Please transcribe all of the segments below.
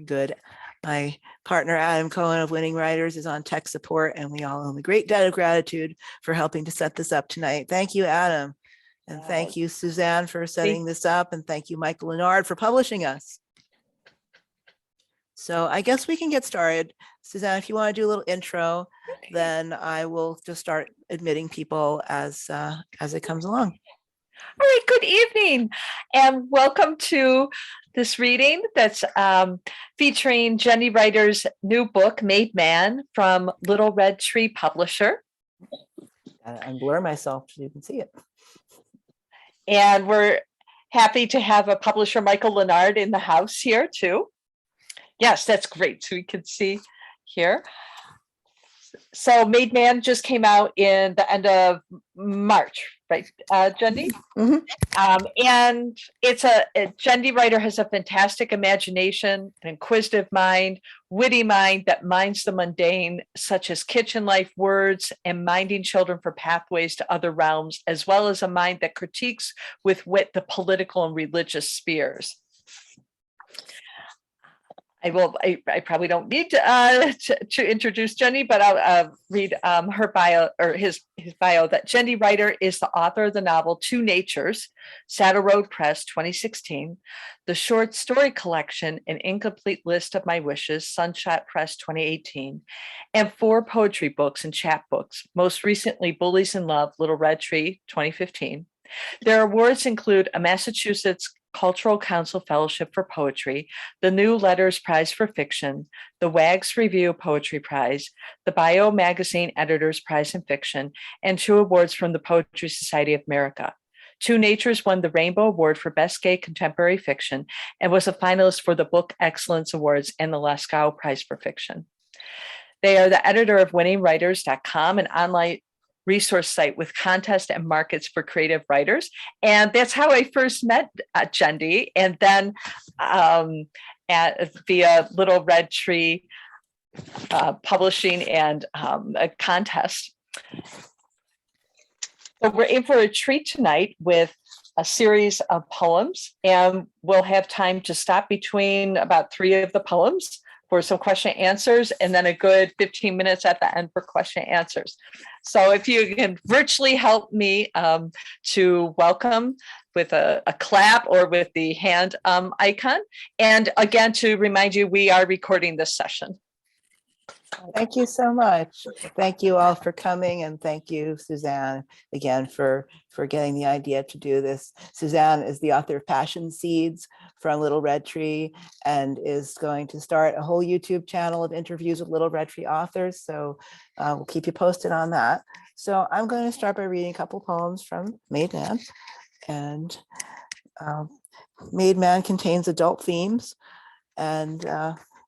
good. My partner, Adam Cohen of Winning Writers, is on tech support, and we all owe him a great debt of gratitude for helping to set this up tonight. Thank you, Adam. And thank you, Suzanne, for setting this up. And thank you, Michael Leonard, for publishing us. So I guess we can get started. Suzanne, if you want to do a little intro, then I will just start admitting people as it comes along. All right, good evening, and welcome to this reading that's featuring Jendi Reiter's new book, Made Man, from Little Red Tree Publisher. I blur myself so you can see it. And we're happy to have a publisher, Michael Leonard, in the house here too. Yes, that's great. So we can see here. So Made Man just came out in the end of March, right, Jendi? Mm-hmm. And Jendi Reiter has a fantastic imagination, an inquisitive mind, witty mind that minds the mundane, such as kitchen life words and minding children for pathways to other realms, as well as a mind that critiques with wit the political and religious spheres. I probably don't need to introduce Jendi, but I'll read her bio, or his bio, that Jendi Reiter is the author of the novel Two Natures, Saddle Road Press, 2016, the short story collection, An Incomplete List of My Wishes, Sunshot Press, 2018, and 4 poetry books and chapbooks, most recently Bullies in Love, Little Red Tree, 2015. Their awards include a Massachusetts Cultural Council Fellowship for Poetry, the New Letters Prize for Fiction, the Wags Review Poetry Prize, the Bio Magazine Editors Prize in Fiction, and 2 awards from the Poetry Society of America. Two Natures won the Rainbow Award for Best Gay Contemporary Fiction and was a finalist for the Book Excellence Awards and the Lascaux Prize for Fiction. They are the editor of winningwriters.com, an online resource site with contests and markets for creative writers. And that's how I first met Jendi, and then via Little Red Tree Publishing and a contest. So we're in for a treat tonight with a series of poems, and we'll have time to stop between about 3 of the poems for some question and answers, and then a good 15 minutes at the end for question and answers. So if you can virtually help me to welcome with a clap or with the hand icon. And again, to remind you, we are recording this session. Thank you so much. Thank you all for coming, and thank you, Suzanne, again for getting the idea to do this. Suzanne is the author of Passion Seeds from Little Red Tree and is going to start a whole YouTube channel of interviews with Little Red Tree authors. So we'll keep you posted on that. So I'm going to start by reading a couple poems from Made Man. And Made Man contains adult themes and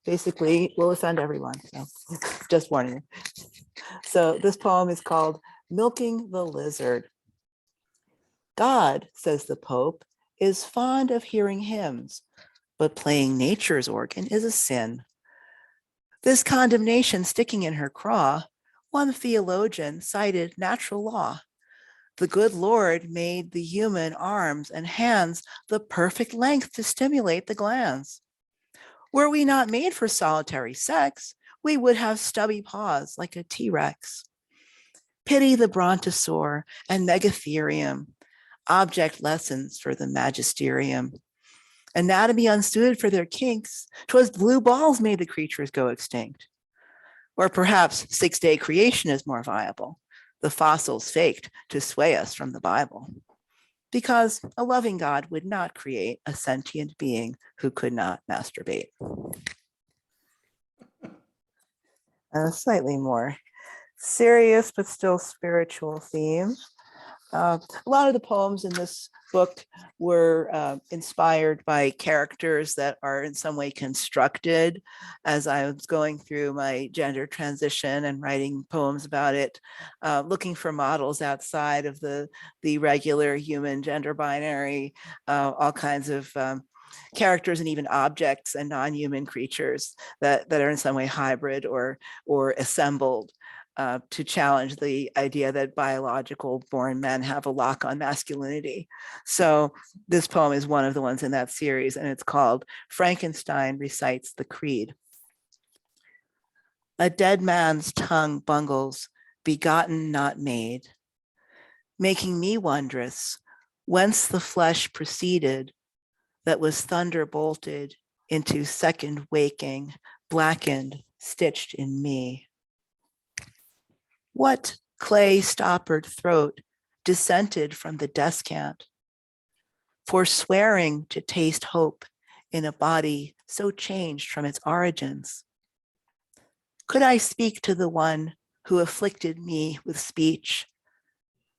basically will offend everyone. So just warning you. So this poem is called Milking the Lizard. God, says the Pope, is fond of hearing hymns, but playing nature's organ is a sin. This condemnation sticking in her craw, one theologian cited natural law. The good Lord made the human arms and hands the perfect length to stimulate the glands. Were we not made for solitary sex, we would have stubby paws like a T-Rex. Pity the brontosaur and megatherium, object lessons for the magisterium. Anatomy unsuited for their kinks, 'twas blue balls made the creatures go extinct. Or perhaps 6-day creation is more viable, the fossils faked to sway us from the Bible. Because a loving God would not create a sentient being who could not masturbate. A slightly more serious but still spiritual theme. A lot of the poems in this book were inspired by characters that are in some way constructed as I was going through my gender transition and writing poems about it, looking for models outside of the regular human gender binary, all kinds of characters and even objects and non-human creatures that are in some way hybrid or assembled. to challenge the idea that biological born men have a lock on masculinity. So this poem is one of the ones in that series, and it's called Frankenstein Recites the Creed. A dead man's tongue bungles, begotten, not made, making me wondrous, whence the flesh proceeded that was thunderbolted into second waking, blackened, stitched in me. What clay-stoppered throat dissented from the descant, forswearing to taste hope in a body so changed from its origins? Could I speak to the one who afflicted me with speech?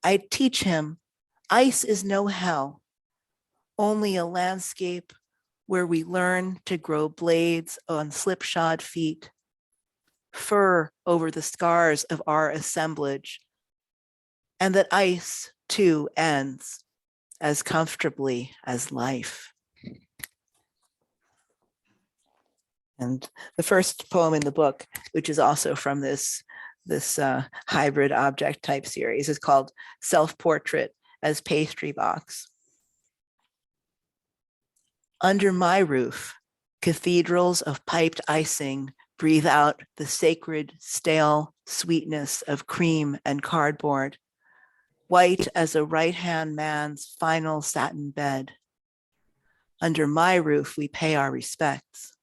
I'd teach him ice is no hell, only a landscape where we learn to grow blades on slipshod feet, fur over the scars of our assemblage, and that ice too ends as comfortably as life. And the first poem in the book, which is also from this hybrid object type series, is called Self-Portrait as Pastry Box. Under my roof, cathedrals of piped icing breathe out the sacred, stale sweetness of cream and cardboard, white as a right-hand man's final satin bed. Under my roof, we pay our respects.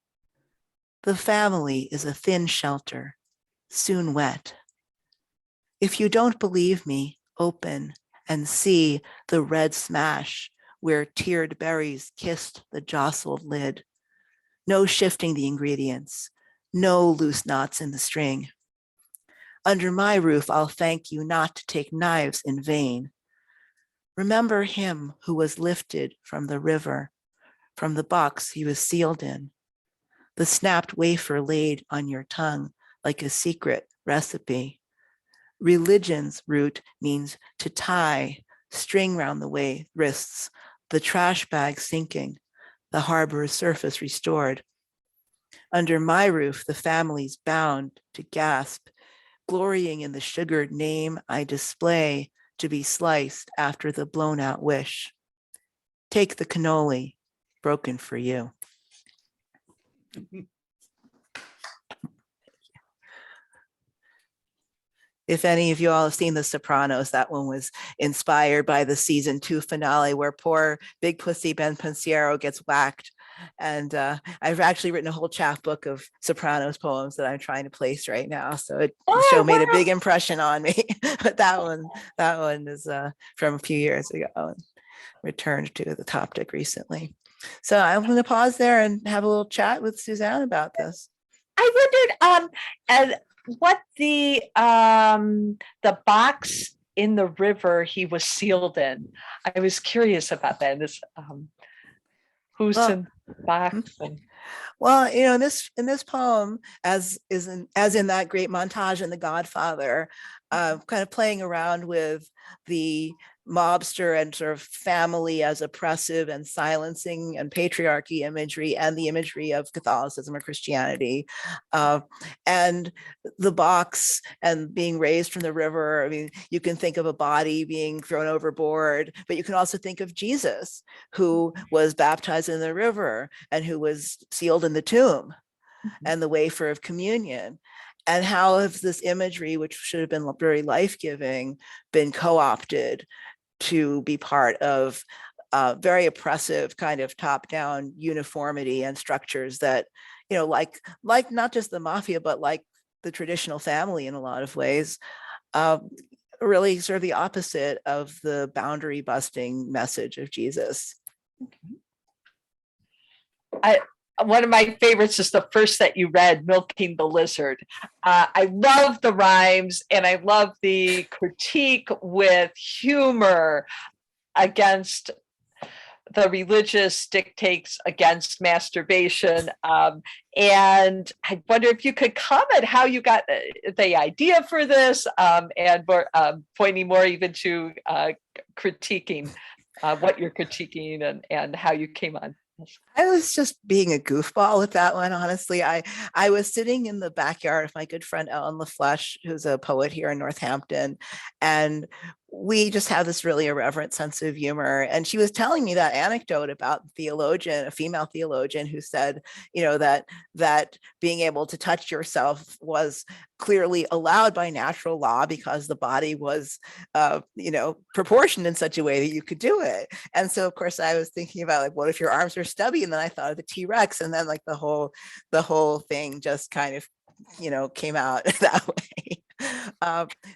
The family is a thin shelter, soon wet. If you don't believe me, open and see the red smash where tiered berries kissed the jostled lid. No shifting the ingredients, no loose knots in the string. Under my roof, I'll thank you not to take knives in vain. Remember him who was lifted from the river, from the box he was sealed in, the snapped wafer laid on your tongue like a secret recipe. Religion's root means to tie, string round the wrists, the trash bag sinking, the harbor's surface restored. Under my roof, the family's bound to gasp, glorying in the sugared name I display to be sliced after the blown out wish. Take the cannoli, broken for you. If any of you all have seen The Sopranos, that one was inspired by the season 2 finale where poor Big Pussy Ben Pensiero gets whacked. And I've actually written a whole chapbook of Sopranos poems that I'm trying to place right now. So the show made a big impression on me. But that one is from a few years ago and returned to the topic recently. So I'm going to pause there and have a little chat with Suzanne about this. I wondered, what the box in the river he was sealed in. I was curious about that. This who's in the box? Well, you know, in this poem, as in that great montage in The Godfather, kind of playing around with the mobster and sort of family as oppressive and silencing and patriarchy imagery and the imagery of Catholicism or Christianity, and the box and being raised from the river. I mean, you can think of a body being thrown overboard, but you can also think of Jesus, who was baptized in the river and who was sealed in the tomb and the wafer of communion. And how has this imagery, which should have been very life-giving, been co-opted to be part of very oppressive kind of top-down uniformity and structures that, you know, like not just the mafia, but like the traditional family in a lot of ways, really sort of the opposite of the boundary busting message of Jesus. One of my favorites is the first that you read, Milking the Lizard. I love the rhymes and I love the critique with humor against the religious dictates against masturbation. And I wonder if you could comment how you got the idea for this, and more, pointing more even to critiquing what you're critiquing and how you came on I was just being a goofball with that one, honestly. I was sitting in the backyard of my good friend Ellen LaFleche, who's a poet here in Northampton, and we just have this really irreverent sense of humor. And she was telling me that anecdote about a female theologian who said, that being able to touch yourself was clearly allowed by natural law because the body was, proportioned in such a way that you could do it. And so, of course, I was thinking about like, what if your arms are stubby? And then I thought of the T-Rex, and then like the whole thing just kind of, came out that way.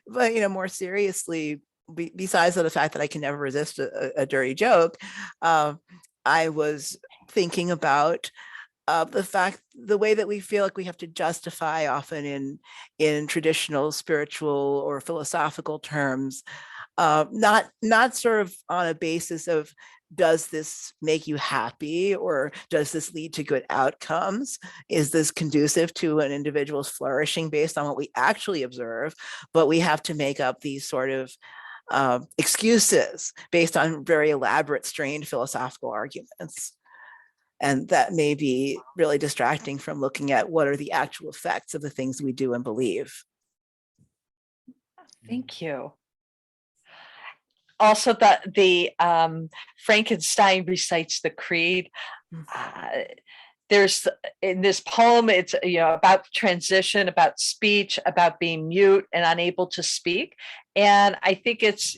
But more seriously, besides the fact that I can never resist a dirty joke, I was thinking about the way that we feel like we have to justify often in traditional spiritual or philosophical terms, not sort of on a basis of, does this make you happy, or does this lead to good outcomes? Is this conducive to an individual's flourishing based on what we actually observe? But we have to make up these sort of excuses based on very elaborate, strained philosophical arguments. And that may be really distracting from looking at what are the actual effects of the things we do and believe. Thank you. Also, the Frankenstein recites the creed. There's in this poem, it's about transition, about speech, about being mute and unable to speak. And I think it's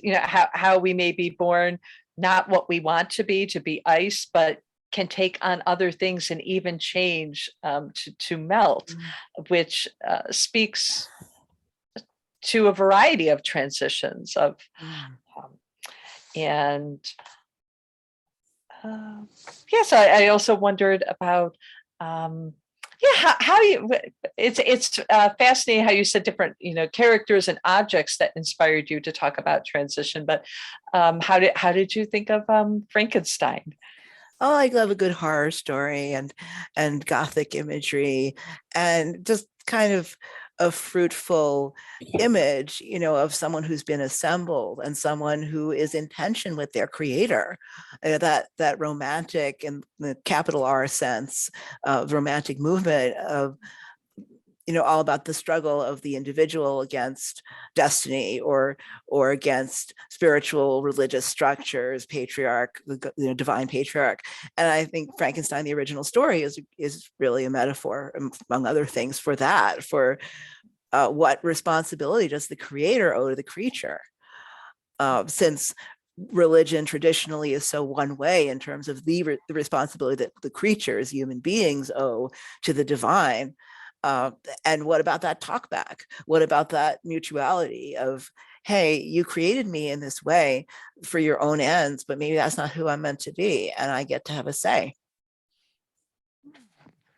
how we may be born not what we want to be ice, but can take on other things and even change to melt, which speaks to a variety of transitions of and yes, I also wondered about how you, it's fascinating how you said different characters and objects that inspired you to talk about transition, but how did you think of Frankenstein? Oh, I love a good horror story and Gothic imagery, and just kind of a fruitful image, of someone who's been assembled and someone who is in tension with their creator. That romantic, and the capital R sense of romantic movement of, all about the struggle of the individual against destiny or against spiritual religious structures, patriarch, divine patriarch. And I think Frankenstein, the original story, is really a metaphor, among other things, for that, for what responsibility does the creator owe to the creature? Since religion traditionally is so one way in terms of the responsibility that the creatures, human beings, owe to the divine. And what about that talk back? What about that mutuality of, hey, you created me in this way for your own ends, but maybe that's not who I'm meant to be, and I get to have a say.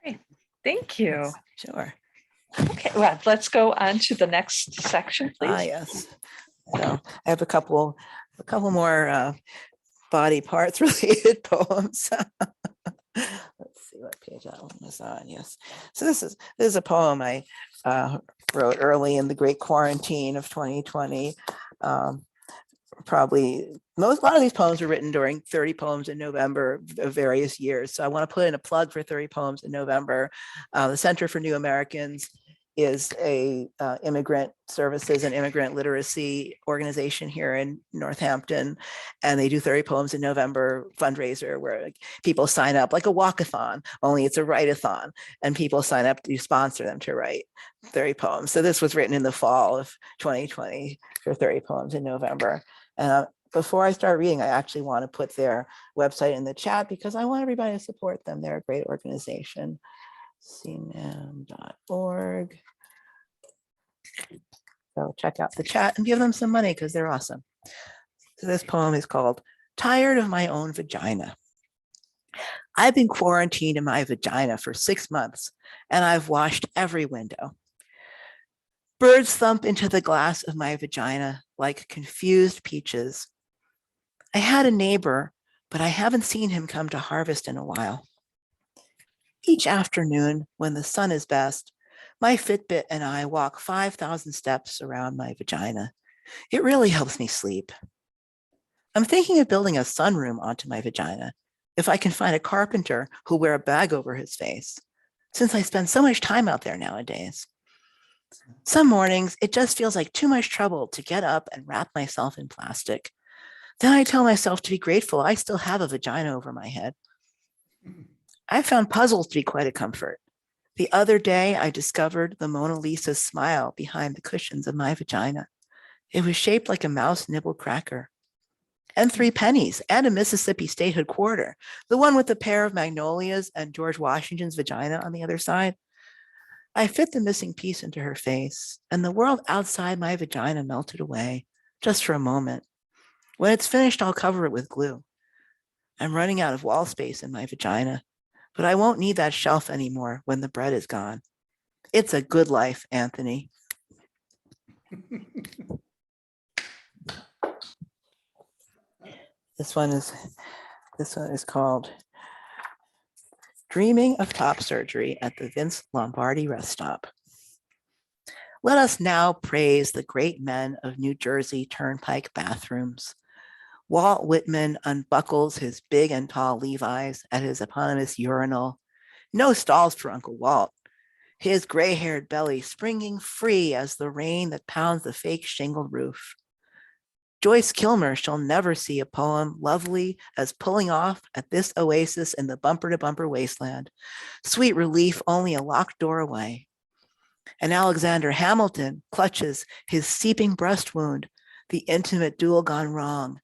Great. Thank you. Yes, sure. Okay, well, let's go on to the next section, please. Yes. So I have a couple more body parts related poems. Let's see what page that one was on. Yes. So this is a poem I wrote early in the Great Quarantine of 2020. Probably a lot of these poems were written during 30 Poems in November of various years. So I want to put in a plug for 30 Poems in November. The Center for New Americans is a immigrant services and immigrant literacy organization here in Northampton, and they do 30 Poems in November fundraiser where people sign up, like a walkathon, only it's a write-a-thon, and people sign up to sponsor them to write 30 poems. So this was written in the fall of 2020 for 30 Poems in November. And before I start reading, I actually want to put their website in the chat because I want everybody to support them. They're a great organization. cnam.org. So check out the chat and give them some money because they're awesome. So this poem is called Tired of My Own Vagina. I've been quarantined in my vagina for 6 months and I've washed every window. Birds thump into the glass of my vagina like confused peaches. I had a neighbor, but I haven't seen him come to harvest in a while. Each afternoon, when the sun is best, my Fitbit and I walk 5,000 steps around my vagina. It really helps me sleep. I'm thinking of building a sunroom onto my vagina, if I can find a carpenter who'll wear a bag over his face, since I spend so much time out there nowadays. Some mornings, it just feels like too much trouble to get up and wrap myself in plastic. Then I tell myself to be grateful I still have a vagina over my head. I found puzzles to be quite a comfort. The other day, I discovered the Mona Lisa's smile behind the cushions of my vagina. It was shaped like a mouse nibbled cracker. And 3 pennies and a Mississippi statehood quarter, the one with a pair of magnolias and George Washington's vagina on the other side. I fit the missing piece into her face, and the world outside my vagina melted away, just for a moment. When it's finished, I'll cover it with glue. I'm running out of wall space in my vagina, but I won't need that shelf anymore when the bread is gone. It's a good life, Anthony. This one is called Dreaming of Top Surgery at the Vince Lombardi Rest Stop. Let us now praise the great men of New Jersey Turnpike bathrooms. Walt Whitman unbuckles his big and tall Levi's at his eponymous urinal. No stalls for Uncle Walt. His gray-haired belly springing free as the rain that pounds the fake shingled roof. Joyce Kilmer shall never see a poem lovely as pulling off at this oasis in the bumper-to-bumper wasteland. Sweet relief only a locked door away. And Alexander Hamilton clutches his seeping breast wound, the intimate duel gone wrong,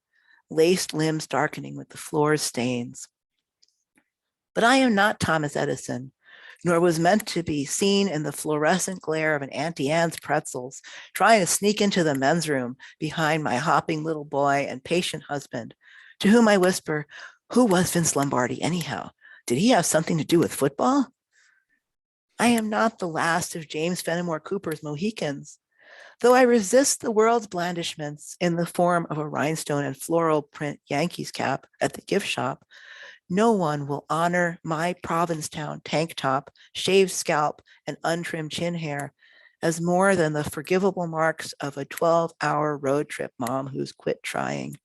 laced limbs darkening with the floor's stains. But I am not Thomas Edison, nor was meant to be seen in the fluorescent glare of an Auntie Anne's pretzels, trying to sneak into the men's room behind my hopping little boy and patient husband, to whom I whisper, who was Vince Lombardi anyhow? Did he have something to do with football? I am not the last of James Fenimore Cooper's Mohicans, though I resist the world's blandishments in the form of a rhinestone and floral print Yankees cap at the gift shop. No one will honor my Provincetown tank top, shaved scalp, and untrimmed chin hair as more than the forgivable marks of a 12-hour road trip mom who's quit trying.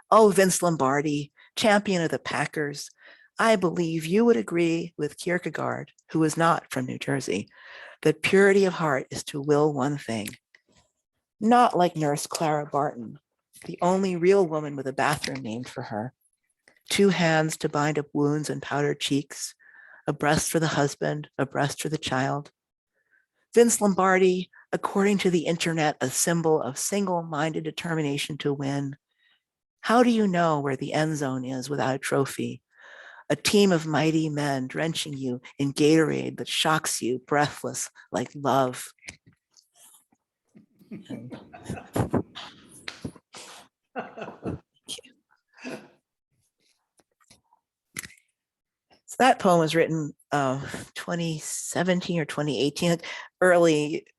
Oh, Vince Lombardi, champion of the Packers, I believe you would agree with Kierkegaard, who was not from New Jersey, that purity of heart is to will one thing. Not like Nurse Clara Barton, the only real woman with a bathroom named for her. 2 hands to bind up wounds and powdered cheeks, a breast for the husband, a breast for the child. Vince Lombardi, according to the internet, a symbol of single-minded determination to win. How do you know where the end zone is without a trophy? A team of mighty men drenching you in Gatorade that shocks you breathless like love. So that poem was written 2017 or 2018,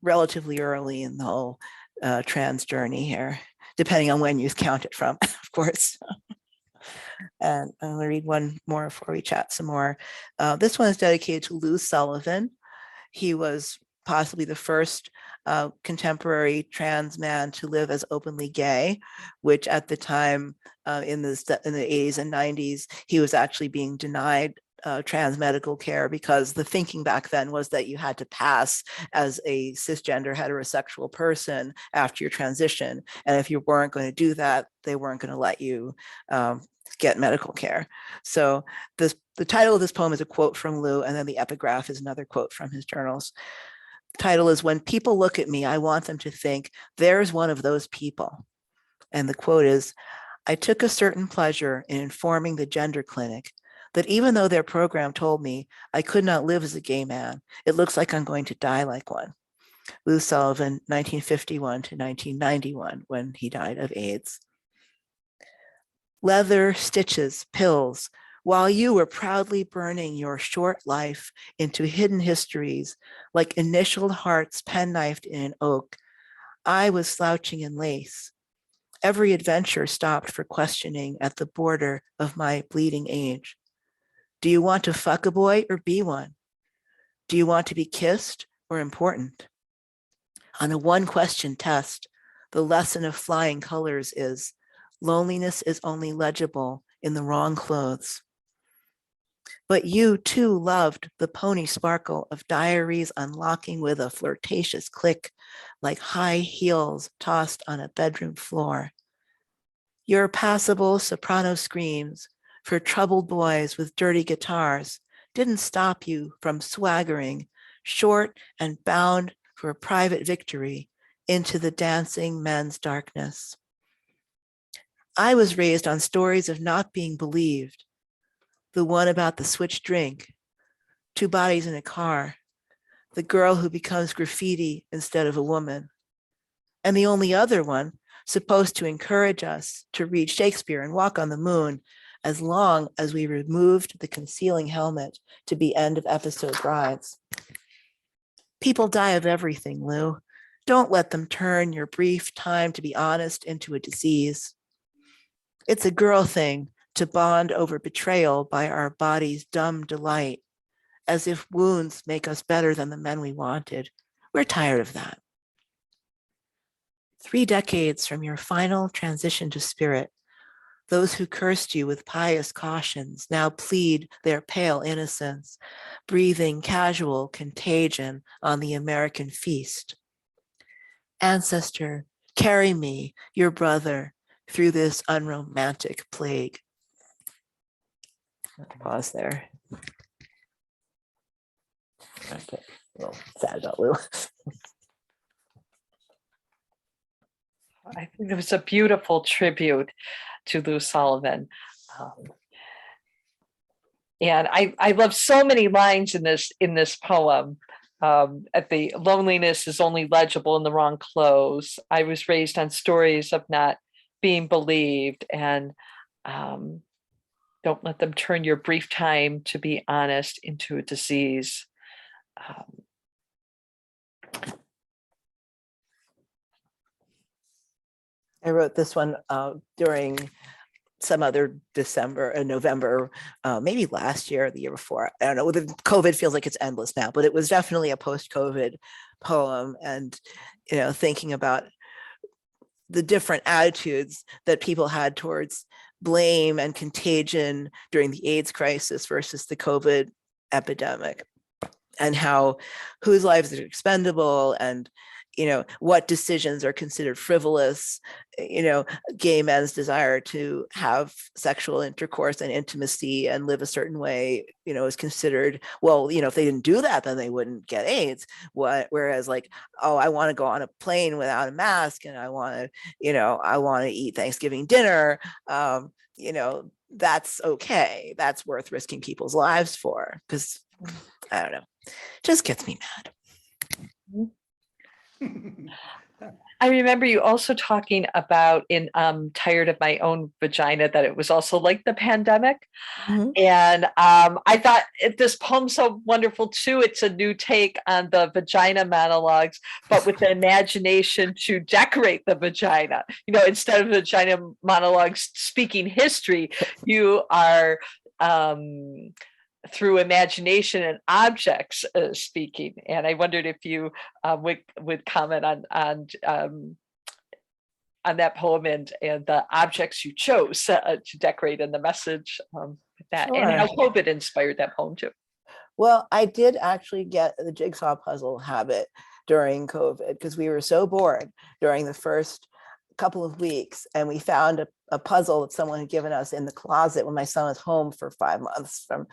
relatively early in the whole trans journey here, depending on when you count it from, of course. And I'm going to read one more before we chat some more. This one is dedicated to Lou Sullivan. He was possibly the first contemporary trans man to live as openly gay, which at the time in the 80s and 90s, he was actually being denied trans medical care because the thinking back then was that you had to pass as a cisgender heterosexual person after your transition. And if you weren't going to do that, they weren't going to let you get medical care. So the title of this poem is a quote from Lou, and then the epigraph is another quote from his journals. The title is, "When people look at me, I want them to think, there's one of those people." And the quote is, "I took a certain pleasure in informing the gender clinic that even though their program told me I could not live as a gay man, it looks like I'm going to die like one." Lou Sullivan, 1951 to 1991, when he died of AIDS. Leather, stitches, pills, while you were proudly burning your short life into hidden histories like initialed hearts penknifed in an oak, I was slouching in lace. Every adventure stopped for questioning at the border of my bleeding age. Do you want to fuck a boy or be one? Do you want to be kissed or important? On a one-question test, the lesson of flying colors is loneliness is only legible in the wrong clothes. But you too loved the pony sparkle of diaries unlocking with a flirtatious click, like high heels tossed on a bedroom floor. Your passable soprano screams for troubled boys with dirty guitars didn't stop you from swaggering, short and bound for a private victory, into the dancing men's darkness. I was raised on stories of not being believed. The one about the switch drink, 2 bodies in a car, the girl who becomes graffiti instead of a woman, and the only other one supposed to encourage us to read Shakespeare and walk on the moon as long as we removed the concealing helmet to be end of episode brides. People die of everything, Lou. Don't let them turn your brief time to be honest into a disease. It's a girl thing to bond over betrayal by our body's dumb delight, as if wounds make us better than the men we wanted. We're tired of that. 3 decades from your final transition to spirit, those who cursed you with pious cautions now plead their pale innocence, breathing casual contagion on the American feast. Ancestor, carry me, your brother, through this unromantic plague. Pause there. Okay, a little sad about Lou. I think it was a beautiful tribute to Lou Sullivan. And I love so many lines in this poem. At the loneliness is only legible in the wrong clothes. I was raised on stories of not being believed, and don't let them turn your brief time to be honest into a disease. I wrote this one during some other December and November, maybe last year or the year before. I don't know. The COVID feels like it's endless now, but it was definitely a post-COVID poem. And, thinking about the different attitudes that people had towards blame and contagion during the AIDS crisis versus the COVID epidemic, and how whose lives are expendable, and what decisions are considered frivolous. Gay men's desire to have sexual intercourse and intimacy and live a certain way, is considered, well, if they didn't do that, then they wouldn't get AIDS. Whereas like, oh, I want to go on a plane without a mask, and I want to eat Thanksgiving dinner. That's okay. That's worth risking people's lives for, because I don't know, just gets me mad. I remember you also talking about in Tired of My Own Vagina that it was also like the pandemic. Mm-hmm. And I thought this poem's so wonderful too. It's a new take on the vagina monologues, but with the imagination to decorate the vagina. Instead of vagina monologues speaking history, you are through imagination and objects speaking. And I wondered if you would comment on that poem and the objects you chose to decorate in the message with that. Sure. And how COVID inspired that poem too. Well, I did actually get the jigsaw puzzle habit during COVID because we were so bored during the first couple of weeks, and we found a puzzle that someone had given us in the closet when my son was home for 5 months and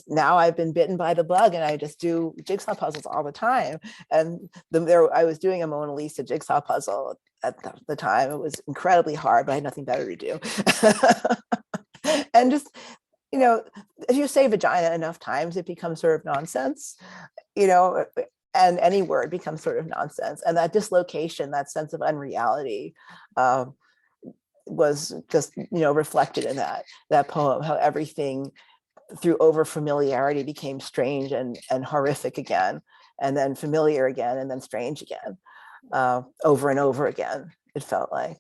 now I've been bitten by the bug, and I just do jigsaw puzzles all the time. And I was doing a Mona Lisa jigsaw puzzle at the time. It was incredibly hard, but I had nothing better to do. And just, if you say vagina enough times, it becomes sort of nonsense, and any word becomes sort of nonsense. And that dislocation, that sense of unreality, was just, reflected in that poem, how everything through overfamiliarity became strange and horrific again, and then familiar again, and then strange again, over and over again, it felt like.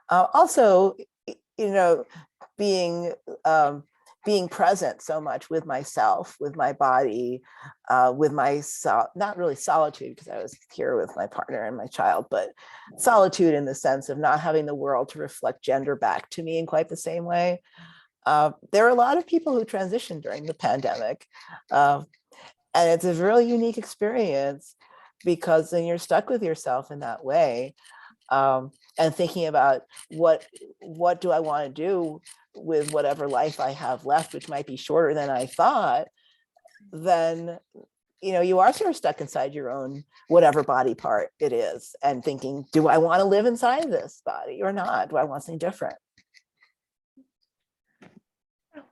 Also, being being present so much with myself, with my body, with my, not really solitude, because I was here with my partner and my child, but solitude in the sense of not having the world to reflect gender back to me in quite the same way. There are a lot of people who transitioned during the pandemic. And it's a really unique experience because then you're stuck with yourself in that way. And thinking about what do I want to do with whatever life I have left, which might be shorter than I thought, then you are sort of stuck inside your own whatever body part it is, and thinking, do I want to live inside this body or not? Do I want something different?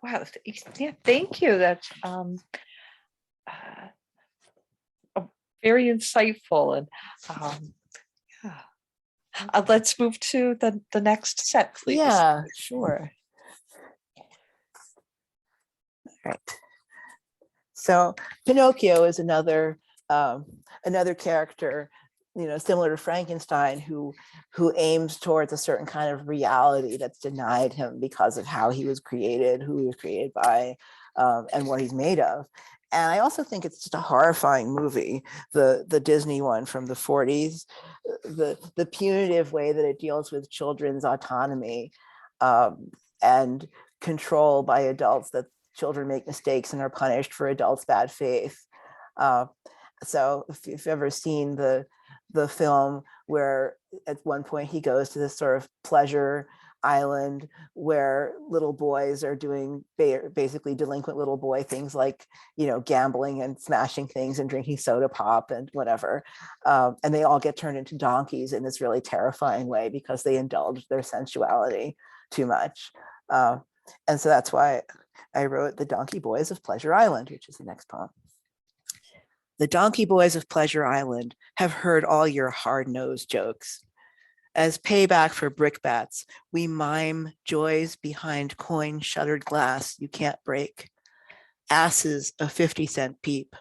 Wow. Yeah, thank you. That's very insightful. And yeah. Let's move to the next set, please. Yeah, sure. All right. So Pinocchio is another character, similar to Frankenstein, who aims towards a certain kind of reality that's denied him because of how he was created, who he was created by, and what he's made of. And I also think it's just a horrifying movie, the Disney one from the 40s, the punitive way that it deals with children's autonomy and control by adults, that children make mistakes and are punished for adults' bad faith. So if you've ever seen the film where at one point he goes to this sort of pleasure island where little boys are doing basically delinquent little boy things like, gambling and smashing things and drinking soda pop and whatever. And they all get turned into donkeys in this really terrifying way because they indulge their sensuality too much. And so that's why I wrote The Donkey Boys of Pleasure Island, which is the next poem. The donkey boys of Pleasure Island have heard all your hard-nosed jokes. As payback for brickbats, we mime joys behind coin-shuttered glass you can't break. Asses a 50-cent peep.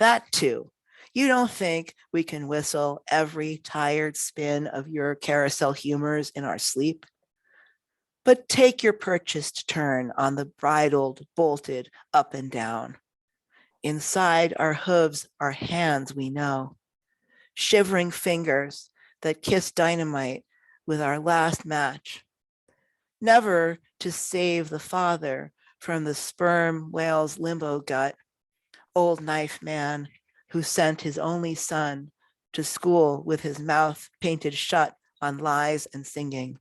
That too. You don't think we can whistle every tired spin of your carousel humors in our sleep? But take your purchased turn on the bridled, bolted up and down. Inside our hooves are hands we know, shivering fingers that kiss dynamite with our last match, never to save the father from the sperm whale's limbo gut, old knife man who sent his only son to school with his mouth painted shut on lies and singing.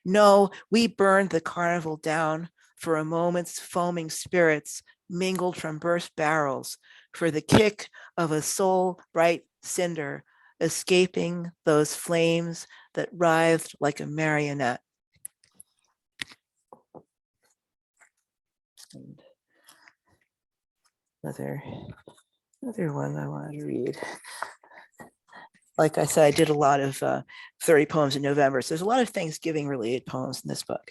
No, we burned the carnival down for a moment's foaming spirits mingled from burst barrels, for the kick of a soul-bright cinder escaping those flames that writhed like a marionette. And another one I wanted to read. Like I said, I did a lot of 30 poems in November. So there's a lot of Thanksgiving related poems in this book.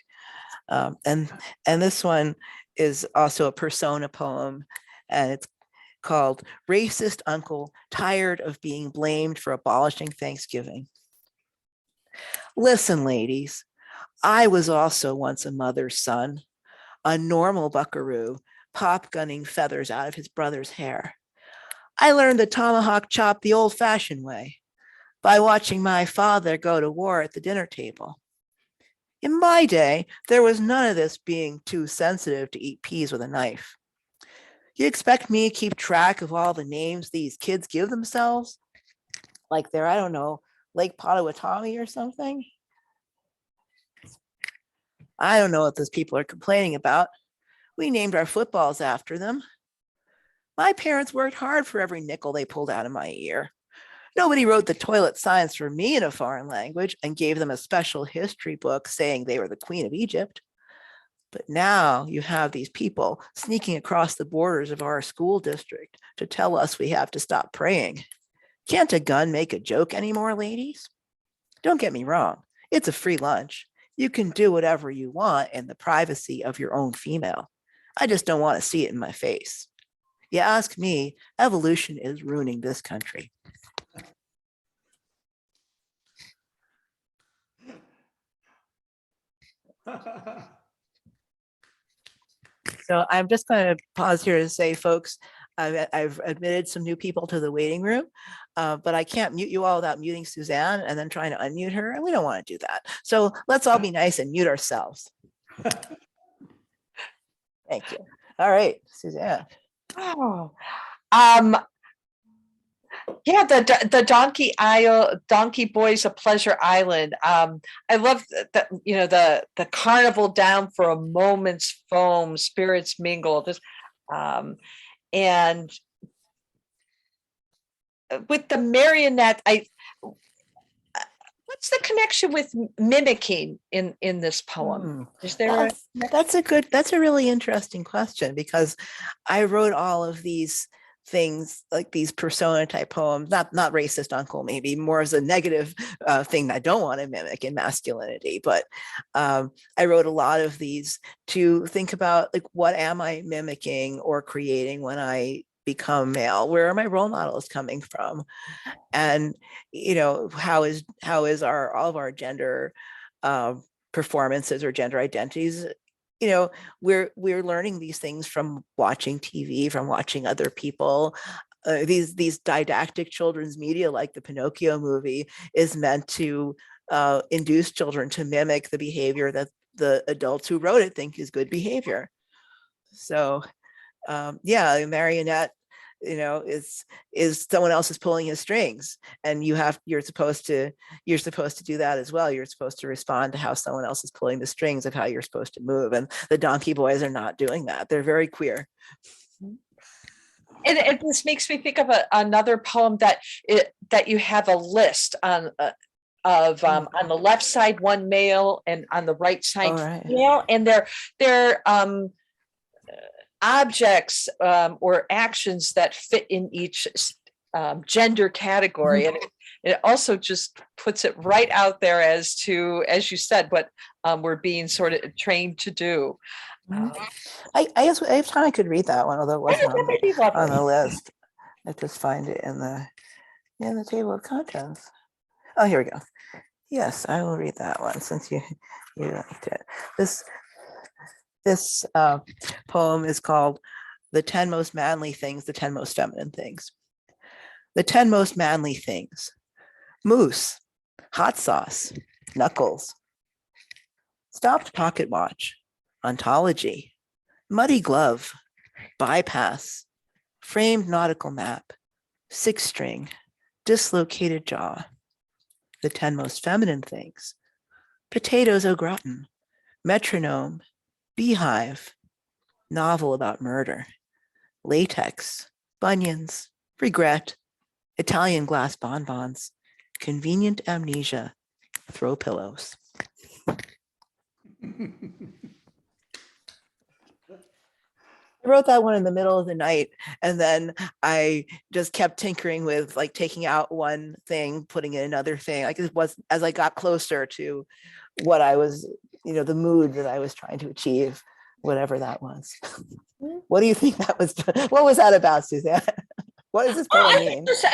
And this one is also a persona poem, and it's called Racist Uncle Tired of Being Blamed for Abolishing Thanksgiving. Listen, ladies, I was also once a mother's son, a normal buckaroo, pop gunning feathers out of his brother's hair. I learned the tomahawk chop the old fashioned way, by watching my father go to war at the dinner table. In my day, there was none of this being too sensitive to eat peas with a knife. You expect me to keep track of all the names these kids give themselves? Like they're, I don't know, Lake Potawatomi or something? I don't know what those people are complaining about. We named our footballs after them. My parents worked hard for every nickel they pulled out of my ear. Nobody wrote the toilet signs for me in a foreign language and gave them a special history book saying they were the Queen of Egypt. But now you have these people sneaking across the borders of our school district to tell us we have to stop praying. Can't a gun make a joke anymore, ladies? Don't get me wrong. It's a free lunch. You can do whatever you want in the privacy of your own female. I just don't want to see it in my face. You ask me, evolution is ruining this country. So I'm just going to pause here to say, folks, I've admitted some new people to the waiting room, but I can't mute you all without muting Suzanne and then trying to unmute her. And we don't want to do that. So let's all be nice and mute ourselves. Thank you. All right, Suzanne. Oh, yeah, the Donkey Boys of Pleasure Island. I love that, the carnival down for a moment's foam, spirits mingle. Just and with the marionette, what's the connection with mimicking in this poem? Is there that's a really interesting question, because I wrote all of these things, like these persona type poems, not racist uncle, maybe more as a negative thing that I don't want to mimic in masculinity, but I wrote a lot of these to think about, like, what am I mimicking or creating when I become male? Where are my role models coming from? And how is all of our gender performances or gender identities, we're learning these things from watching TV, from watching other people. These didactic children's media, like the Pinocchio movie, is meant to induce children to mimic the behavior that the adults who wrote it think is good behavior. So yeah, a marionette, is someone else is pulling his strings, and you're supposed to do that as well. You're supposed to respond to how someone else is pulling the strings of how you're supposed to move. And the Donkey Boys are not doing that. They're very queer. And this makes me think of another poem that you have a list on on the left side one male and on the right side female, and they're objects or actions that fit in each gender category. And it also just puts it right out there as you said, what we're being sort of trained to do. I guess I have time I could read that one, although it wasn't on the list. I just find it in the table of contents. Oh, here we go. Yes, I will read that one since you liked it. This poem is called The 10 Most Manly Things, the 10 Most Feminine Things. The 10 most manly things: moose, hot sauce, knuckles, stopped pocket watch, ontology, muddy glove, bypass, framed nautical map, six string, dislocated jaw. The 10 most feminine things: potatoes au gratin, metronome, beehive, novel about murder, latex, bunions, regret, Italian glass bonbons, convenient amnesia, throw pillows. I wrote that one in the middle of the night, and then I just kept tinkering with, like, taking out one thing, putting in another thing. Like, it was as I got closer to what I was, the mood that I was trying to achieve, whatever that was. What do you think that was? What was that about, Suzanne? What does this poem mean? Just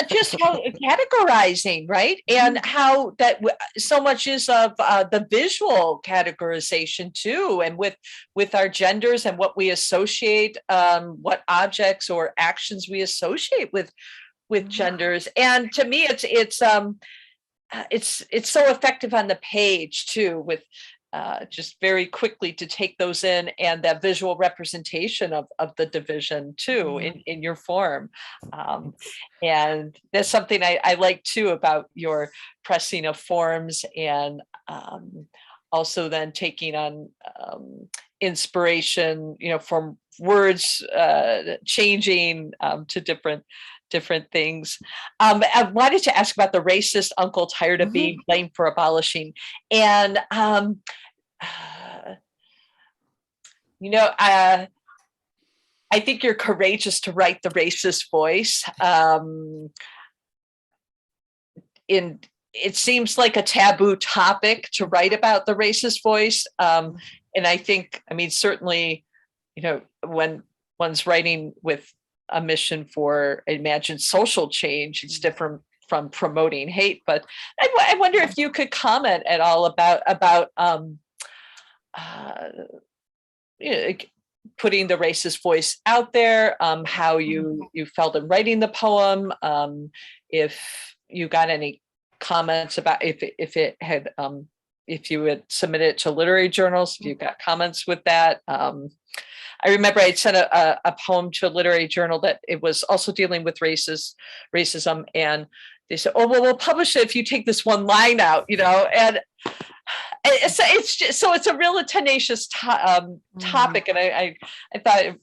how categorizing, right? And how that so much is of the visual categorization too, and with our genders and what we associate, what objects or actions we associate with genders. And to me, it's so effective on the page too, with just very quickly to take those in, and that visual representation of the division too in your form. And that's something I like too about your pressing of forms, and also then taking on inspiration, from words changing to different things. I wanted to ask about the racist uncle tired of being blamed for abolishing. And I think you're courageous to write the racist voice. It seems like a taboo topic to write about the racist voice. And I think, certainly, when one's writing with a mission for, I imagine, social change, it's different from promoting hate. But I wonder if you could comment at all about putting the racist voice out there, how you felt in writing the poem, if you got any comments about if you had submitted it to literary journals, if you got comments with that. I remember I'd sent a poem to a literary journal that it was also dealing with racism, and they said, "Oh, well, we'll publish it if you take this one line out," and it's just, so it's a real tenacious topic, and I thought it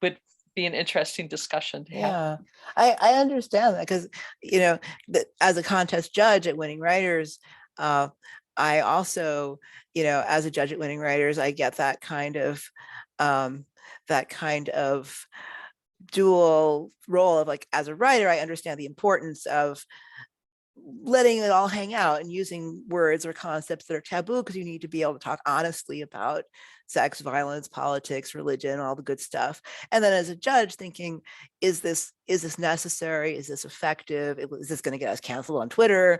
would be an interesting discussion to have. Yeah, I understand that, because as a contest judge at Winning Writers, I also, as a judge at Winning Writers, I get that kind of dual role of, like, as a writer, I understand the importance of letting it all hang out and using words or concepts that are taboo, because you need to be able to talk honestly about sex, violence, politics, religion, all the good stuff. And then as a judge, thinking, is this necessary? Is this effective? Is this going to get us canceled on Twitter?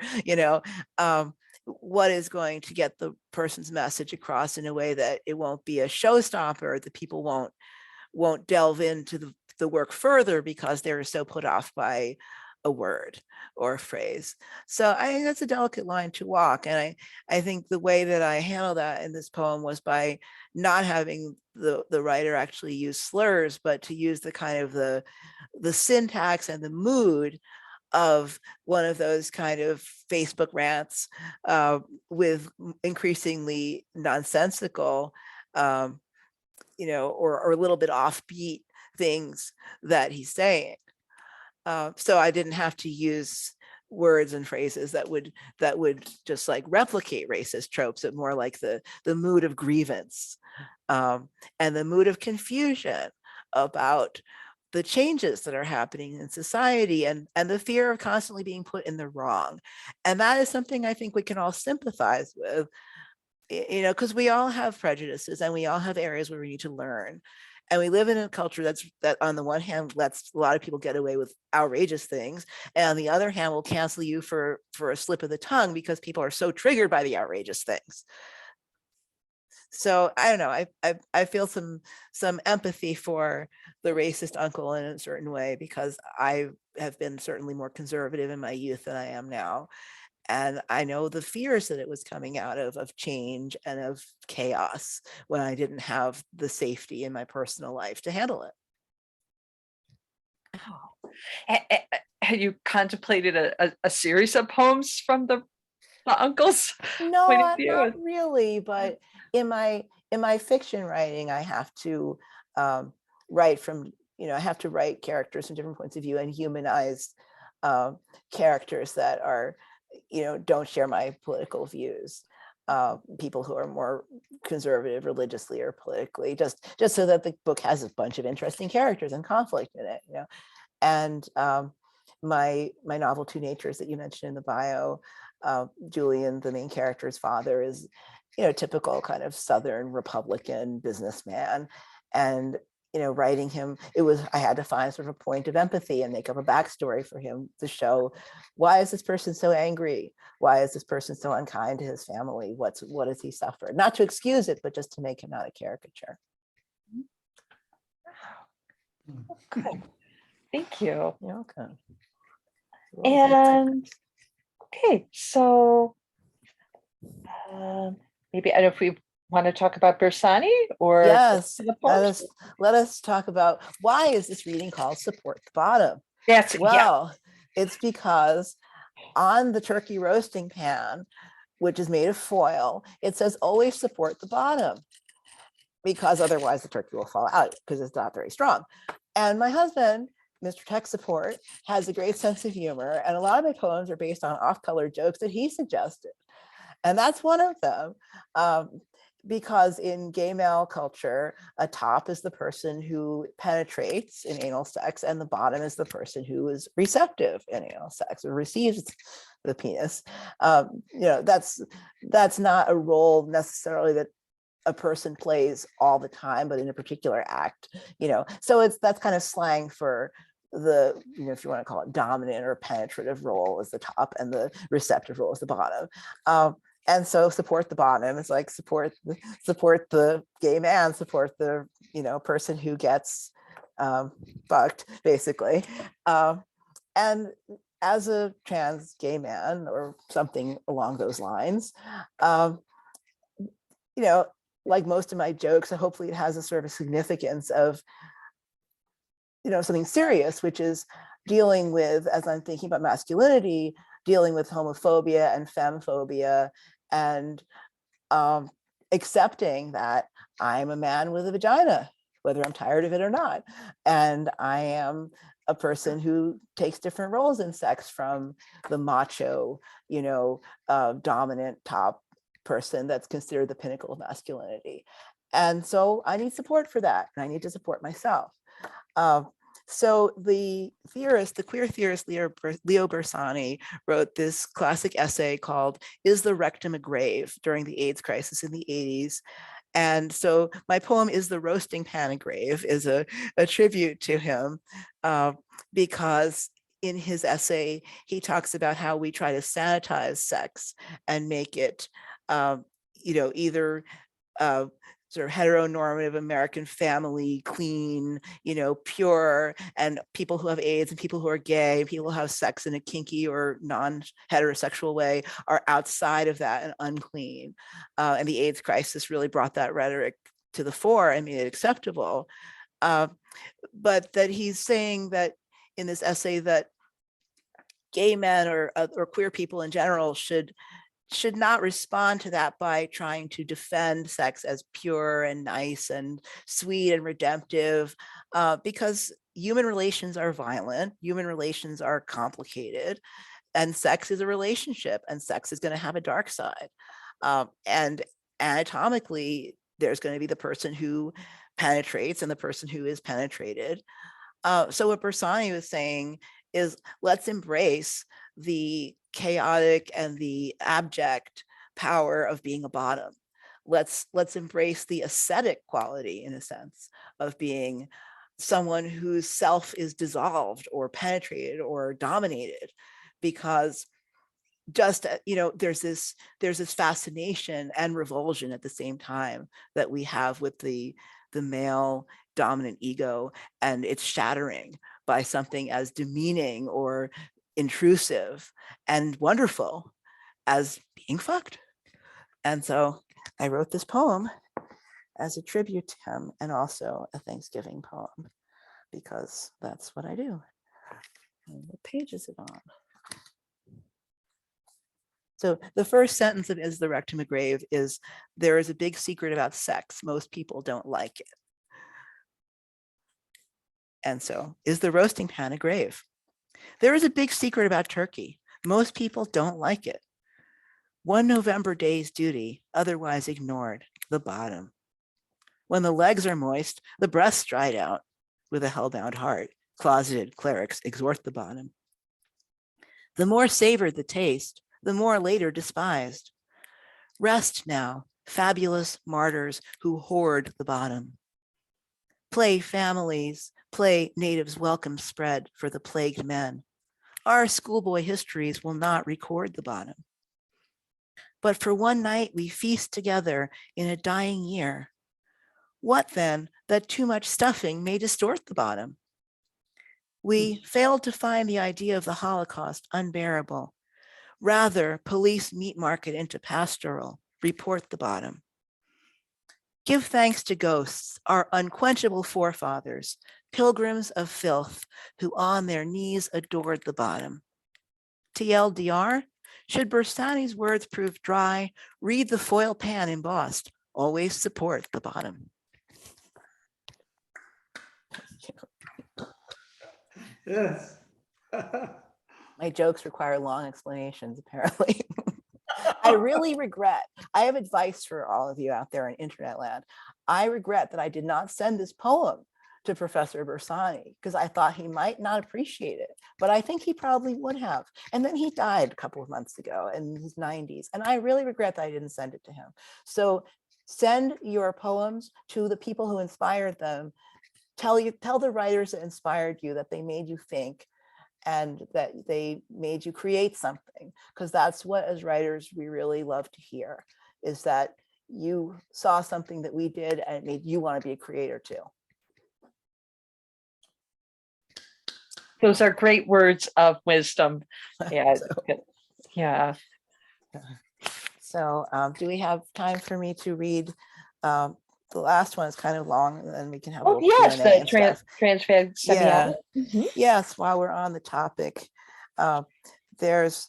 What is going to get the person's message across in a way that it won't be a showstopper, that people won't delve into the work further because they're so put off by a word or a phrase. So I think that's a delicate line to walk. And I think the way that I handled that in this poem was by not having the writer actually use slurs, but to use the kind of the syntax and the mood of one of those kind of Facebook rants, with increasingly nonsensical, or a little bit offbeat things that he's saying. So I didn't have to use words and phrases that would just like replicate racist tropes, but more like the mood of grievance, and the mood of confusion about the changes that are happening in society, and the fear of constantly being put in the wrong. And that is something I think we can all sympathize with, because we all have prejudices and we all have areas where we need to learn. And we live in a culture that on the one hand lets a lot of people get away with outrageous things, and on the other hand will cancel you for a slip of the tongue because people are so triggered by the outrageous things. So I don't know, I feel some empathy for the racist uncle in a certain way, because I have been certainly more conservative in my youth than I am now. And I know the fears that it was coming out of change and of chaos when I didn't have the safety in my personal life to handle it. Had you contemplated a series of poems from the uncles? No, not really, but in my fiction writing, I have to write from, I have to write characters from different points of view and humanize characters that are, don't share my political views. People who are more conservative religiously or politically, just so that the book has a bunch of interesting characters and conflict in it, And my novel Two Natures that you mentioned in the bio, Julian, the main character's father, is typical kind of Southern Republican businessman. And writing him, I had to find sort of a point of empathy and make up a backstory for him to show, why is this person so angry? Why is this person so unkind to his family? What has he suffered? Not to excuse it, but just to make him not a caricature. Okay. Thank you. You're welcome. And okay, so maybe I don't know if we want to talk about Bersani, or yes, let us talk about, why is this reading called Support the Bottom? Yes, well, it's because on the turkey roasting pan, which is made of foil, it says always support the bottom, because otherwise the turkey will fall out because it's not very strong. And my husband, Mr. Tech Support, has a great sense of humor, and a lot of my poems are based on off-color jokes that he suggested. And that's one of them, because in gay male culture, a top is the person who penetrates in anal sex, and the bottom is the person who is receptive in anal sex or receives the penis. That's not a role necessarily that a person plays all the time, but in a particular act, so that's kind of slang for the, if you want to call it dominant or penetrative role as the top, and the receptive role as the bottom. And so support the bottom. It's like support the gay man, support the person who gets fucked, basically. And as a trans gay man or something along those lines, like most of my jokes, and hopefully it has a sort of significance of something serious, which is dealing with, as I'm thinking about masculinity, dealing with homophobia and femphobia, and accepting that I'm a man with a vagina, whether I'm tired of it or not. And I am a person who takes different roles in sex from the macho, dominant top person that's considered the pinnacle of masculinity. And so I need support for that. And I need to support myself. So the queer theorist Leo Bersani wrote this classic essay called "Is the Rectum a Grave?" during the AIDS crisis in the 80s. And so my poem "Is the Roasting Pan a Grave?" is a tribute to him, because in his essay, he talks about how we try to sanitize sex and make it, either sort of heteronormative American family, clean, pure, and people who have AIDS and people who are gay, people who have sex in a kinky or non-heterosexual way are outside of that and unclean. And the AIDS crisis really brought that rhetoric to the fore and made it acceptable. But that he's saying that in this essay that gay men or queer people in general should not respond to that by trying to defend sex as pure and nice and sweet and redemptive, because human relations are violent, human relations are complicated, and sex is a relationship, and sex is going to have a dark side. And anatomically, there's going to be the person who penetrates and the person who is penetrated. So what Bersani was saying is, let's embrace the chaotic and the abject power of being a bottom. Let's embrace the ascetic quality, in a sense, of being someone whose self is dissolved or penetrated or dominated, because just there's this fascination and revulsion at the same time that we have with the male dominant ego, and it's shattering by something as demeaning or intrusive and wonderful as being fucked. And so I wrote this poem as a tribute to him, and also a Thanksgiving poem, because that's what I do. And what page is it on? So the first sentence of "Is the Rectum a Grave?" is, there is a big secret about sex. Most people don't like it. And so, is the roasting pan a grave? There is a big secret about turkey. Most people don't like it. One November day's duty, otherwise ignored, the bottom. When the legs are moist, the breasts dried out. With a hellbound heart, closeted clerics exhort the bottom. The more savored the taste, the more later despised. Rest now, fabulous martyrs who hoard the bottom. Play families, play natives' welcome spread for the plagued men. Our schoolboy histories will not record the bottom. But for one night we feast together in a dying year. What then that too much stuffing may distort the bottom? We failed to find the idea of the Holocaust unbearable. Rather, police meat market into pastoral, report the bottom. Give thanks to ghosts, our unquenchable forefathers, pilgrims of filth, who on their knees adored the bottom. TLDR, should Bersani's words prove dry, read the foil pan embossed, always support the bottom. Yes. My jokes require long explanations, apparently. I really regret, I have advice for all of you out there in internet land. I regret that I did not send this poem to Professor Bersani, because I thought he might not appreciate it, but I think he probably would have. And then he died a couple of months ago in his 90s. And I really regret that I didn't send it to him. So send your poems to the people who inspired them. Tell the writers that inspired you that they made you think, and that they made you create something, because that's what as writers we really love to hear, is that you saw something that we did and it made you want to be a creator too. Those are great words of wisdom. Yeah. Yeah. So do we have time for me to read? The last one is kind of long, and then we can have a Oh, little yes, Q&A the and stuff. trans-fed Yeah. semi-auto. Yes, while we're on the topic, there's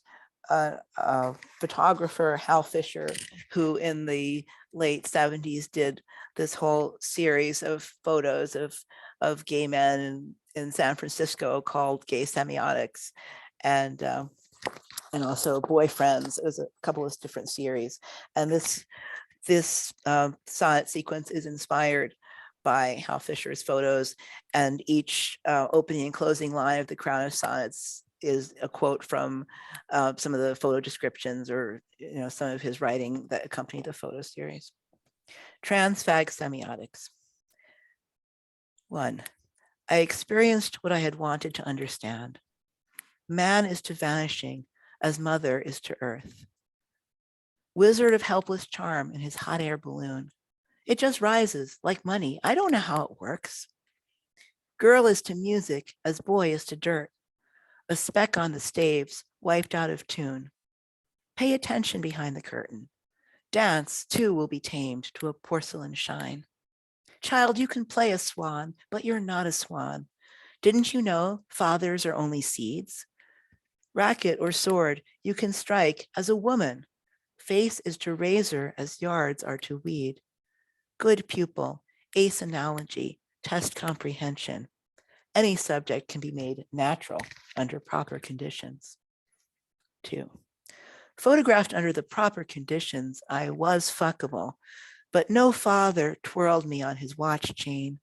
a photographer, Hal Fisher, who in the late 70s did this whole series of photos of gay men in San Francisco called Gay Semiotics, and also Boyfriends. It was a couple of different series, and this sonnet sequence is inspired by Hal Fisher's photos, and each opening and closing line of the Crown of Sonnets is a quote from some of the photo descriptions, or some of his writing that accompanied the photo series. Transfag semiotics. 1. I experienced what I had wanted to understand. Man is to vanishing as mother is to earth. Wizard of helpless charm in his hot air balloon. It just rises like money. I don't know how it works. Girl is to music as boy is to dirt. A speck on the staves, wiped out of tune. Pay attention behind the curtain. Dance, too, will be tamed to a porcelain shine. Child, you can play a swan, but you're not a swan. Didn't you know fathers are only seeds? Racket or sword, you can strike as a woman. Face is to razor as yards are to weed. Good pupil, ace analogy, test comprehension. Any subject can be made natural under proper conditions. 2. Photographed under the proper conditions, I was fuckable, but no father twirled me on his watch chain.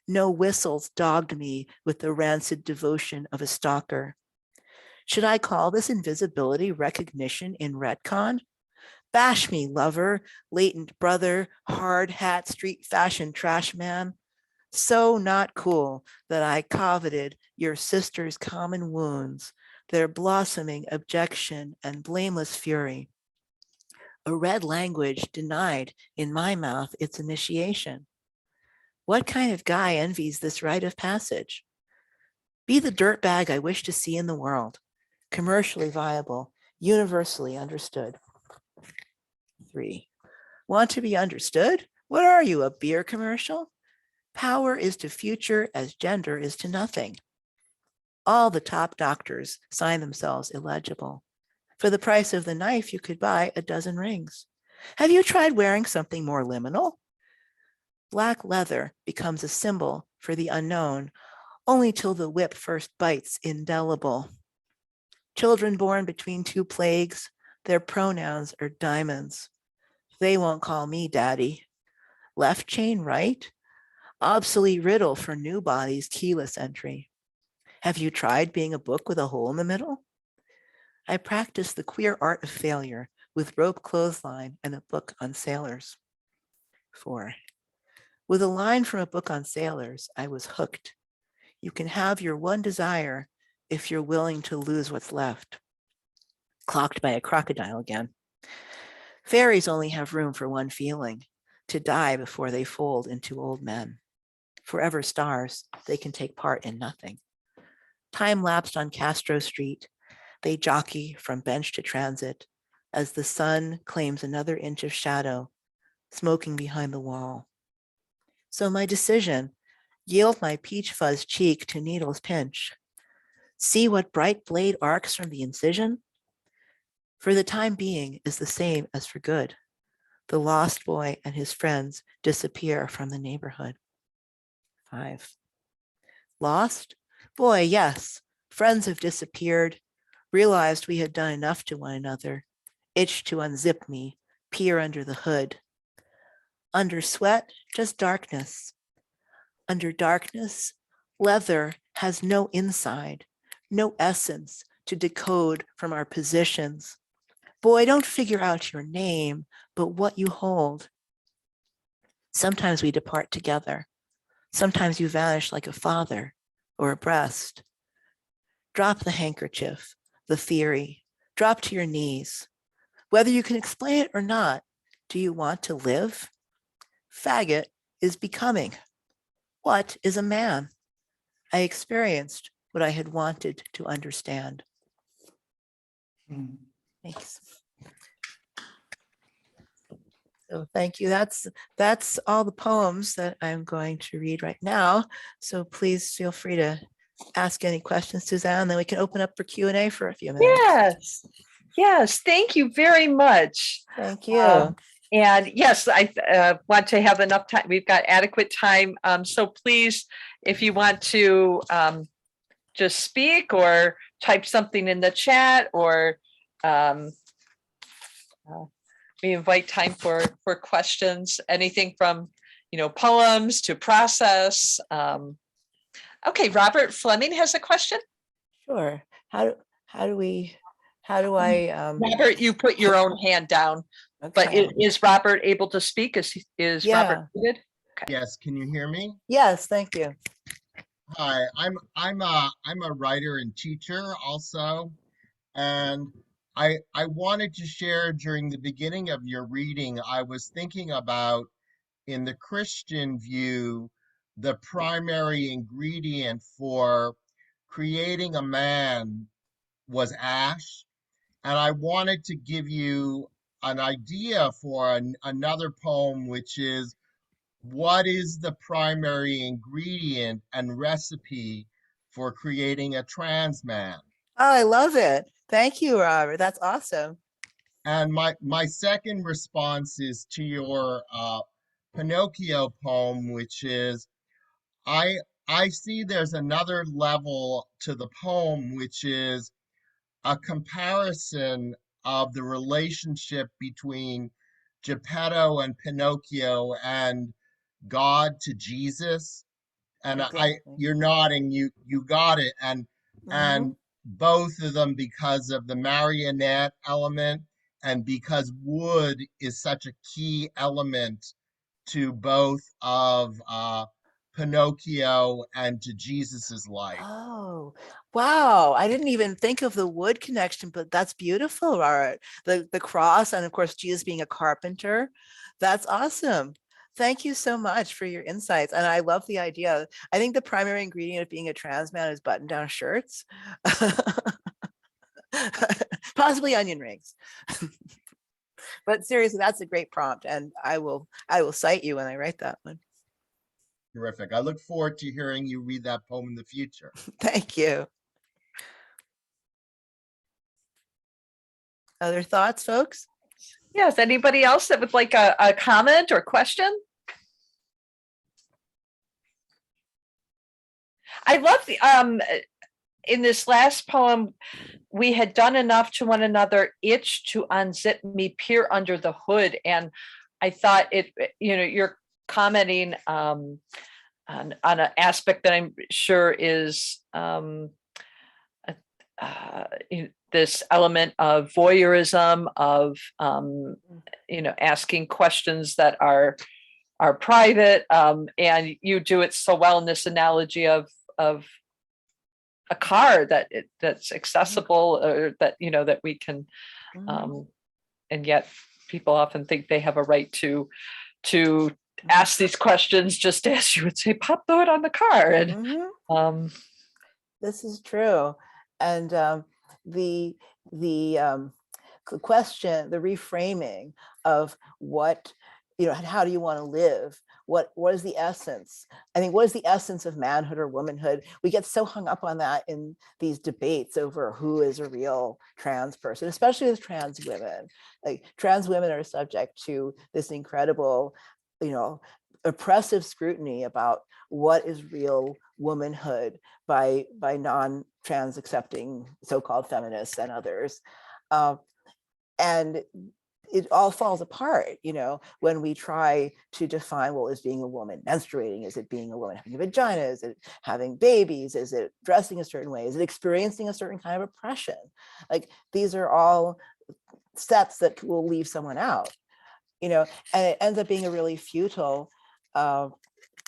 No whistles dogged me with the rancid devotion of a stalker. Should I call this invisibility recognition in retcon? Bash me, lover, latent brother, hard hat, street fashion trash man. So not cool that I coveted your sister's common wounds, their blossoming objection and blameless fury. A red language denied in my mouth its initiation. What kind of guy envies this rite of passage? Be the dirtbag I wish to see in the world, commercially viable, universally understood. 3. Want to be understood? What are you, a beer commercial? Power is to future as gender is to nothing. All the top doctors sign themselves illegible. For the price of the knife, you could buy a dozen rings. Have you tried wearing something more liminal? Black leather becomes a symbol for the unknown, only till the whip first bites indelible. Children born between two plagues, their pronouns are diamonds. They won't call me daddy. Left chain right? Obsolete riddle for new bodies, keyless entry. Have you tried being a book with a hole in the middle? I practiced the queer art of failure with rope clothesline and a book on sailors. 4. With a line from a book on sailors, I was hooked. You can have your one desire if you're willing to lose what's left. Clocked by a crocodile again. Fairies only have room for one feeling, to die before they fold into old men. Forever stars, they can take part in nothing. Time lapsed on Castro Street, they jockey from bench to transit as the sun claims another inch of shadow, smoking behind the wall. So my decision, yield my peach fuzz cheek to needle's pinch. See what bright blade arcs from the incision? For the time being is the same as for good. The lost boy and his friends disappear from the neighborhood. 5. Lost? Boy, yes. Friends have disappeared, realized we had done enough to one another, itched to unzip me, peer under the hood. Under sweat, just darkness. Under darkness, leather has no inside, no essence to decode from our positions. Boy, don't figure out your name, but what you hold. Sometimes we depart together. Sometimes you vanish like a father or a breast. Drop the handkerchief, the theory, drop to your knees. Whether you can explain it or not, do you want to live? Faggot is becoming. What is a man? I experienced what I had wanted to understand. Hmm. Thanks. So thank you. That's all the poems that I'm going to read right now. So please feel free to ask any questions, Suzanne, then we can open up for Q&A for a few minutes. Yes. Yes. Thank you very much. Thank you. And yes, I want to have enough time. We've got adequate time. So please, if you want to just speak or type something in the chat, or we invite time for questions, anything from, poems to process. Okay, Robert Fleming has a question. Sure. How do I Robert, you put your own hand down, but okay. is Robert able to speak? Is Yeah. Robert muted? Yes, can you hear me? Yes, thank you. Hi, I'm a writer and teacher also, and I wanted to share during the beginning of your reading, I was thinking about, in the Christian view, the primary ingredient for creating a man was ash, and I wanted to give you an idea for another poem, which is, what is the primary ingredient and recipe for creating a trans man? Oh, I love it. Thank you, Robert. That's awesome. And my second response is to your Pinocchio poem, which is, I I see there's another level to the poem, which is a comparison of the relationship between Geppetto and Pinocchio and God to Jesus. And Exactly. you're nodding, you got it. Mhm. And both of them, because of the marionette element and because wood is such a key element to both of Pinocchio and to Jesus's life. Oh, wow. I didn't even think of the wood connection, but that's beautiful, Robert. The cross, and of course, Jesus being a carpenter. That's awesome. Thank you so much for your insights. And I love the idea. I think the primary ingredient of being a trans man is button-down shirts. Possibly onion rings. But seriously, that's a great prompt. And I will cite you when I write that one. Terrific. I look forward to hearing you read that poem in the future. Thank you. Other thoughts, folks? Yes. Anybody else that would like a comment or question? I love the in this last poem, we had done enough to one another, itch to unzip me, peer under the hood. And I thought you're commenting on an aspect that I'm sure is this element of voyeurism, of asking questions that are private, and you do it so well in this analogy of a car that's accessible, or that that we can, and yet people often think they have a right to ask these questions, just as you would say, pop the hood on the car. And this is true. And the question, the reframing of what, how do you want to live? What is the essence? I think, what is the essence of manhood or womanhood? We get so hung up on that in these debates over who is a real trans person, especially with trans women. Like, trans women are subject to this incredible, oppressive scrutiny about what is real womanhood by non-trans accepting so-called feminists and others. And it all falls apart, when we try to define, well, is being a woman menstruating? Is it being a woman having a vagina? Is it having babies? Is it dressing a certain way? Is it experiencing a certain kind of oppression? Like, these are all steps that will leave someone out, and it ends up being a really futile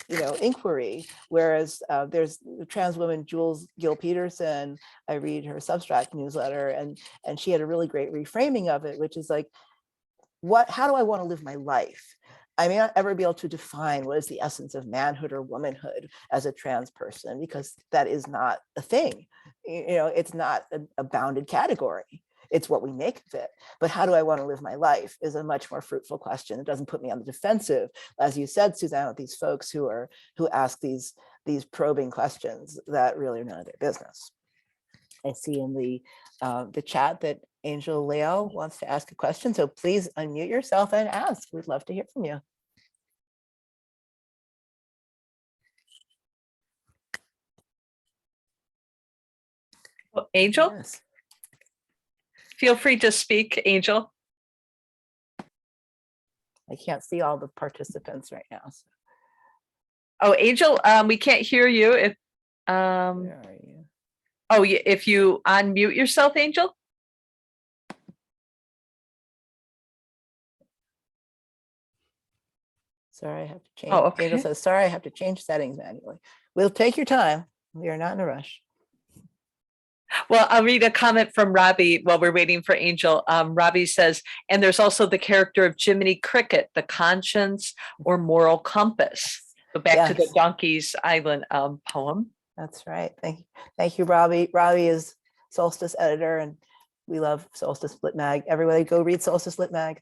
inquiry. Whereas there's the trans woman, Jules Gill Peterson, I read her Substract newsletter, and she had a really great reframing of it, which is like, how do I want to live my life? I may not ever be able to define what is the essence of manhood or womanhood as a trans person, because that is not a thing. It's not a bounded category. It's what we make of it. But how do I want to live my life is a much more fruitful question. It doesn't put me on the defensive, as you said, Suzanne, with these folks who ask these probing questions that really are none of their business. I see in the chat that Angel Leo wants to ask a question, so please unmute yourself and ask. We'd love to hear from you. Well, Angel, Yes. feel free to speak, Angel. I can't see all the participants right now. So Oh, Angel, we can't hear you. If where are you? oh, if you unmute yourself, Angel. Sorry, I have to change. Oh, okay. Angel says, sorry, I have to change settings manually. We'll take your time. We are not in a rush. Well, I'll read a comment from Robbie while we're waiting for Angel. Robbie says, and there's also the character of Jiminy Cricket, the conscience or moral compass. Go back to the Yes. Donkey's Island poem. That's right. Thank you, Robbie. Robbie is Solstice editor, and we love Solstice Split Mag. Everybody go read Solstice Split Mag.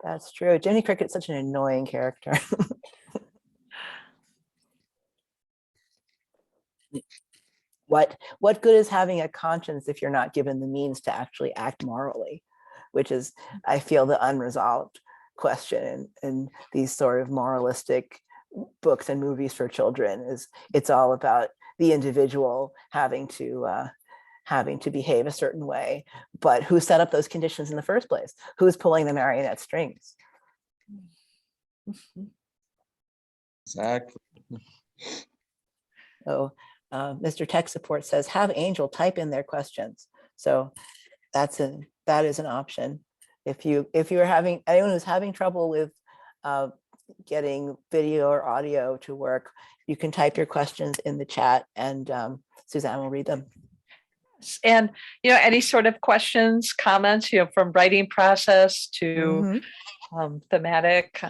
That's true. Jiminy Cricket's such an annoying character. What good is having a conscience if you're not given the means to actually act morally, which is, I feel, the unresolved question in these sort of moralistic books and movies for children. Is it's all about the individual having to behave a certain way, but who set up those conditions in the first place? Who's pulling the marionette strings? Exactly. So Mr. Tech Support says, have Angel type in their questions. So that is an option. If you're having, anyone who's having trouble with getting video or audio to work, you can type your questions in the chat, and Suzanne will read them. And any sort of questions, comments, from writing process to thematic.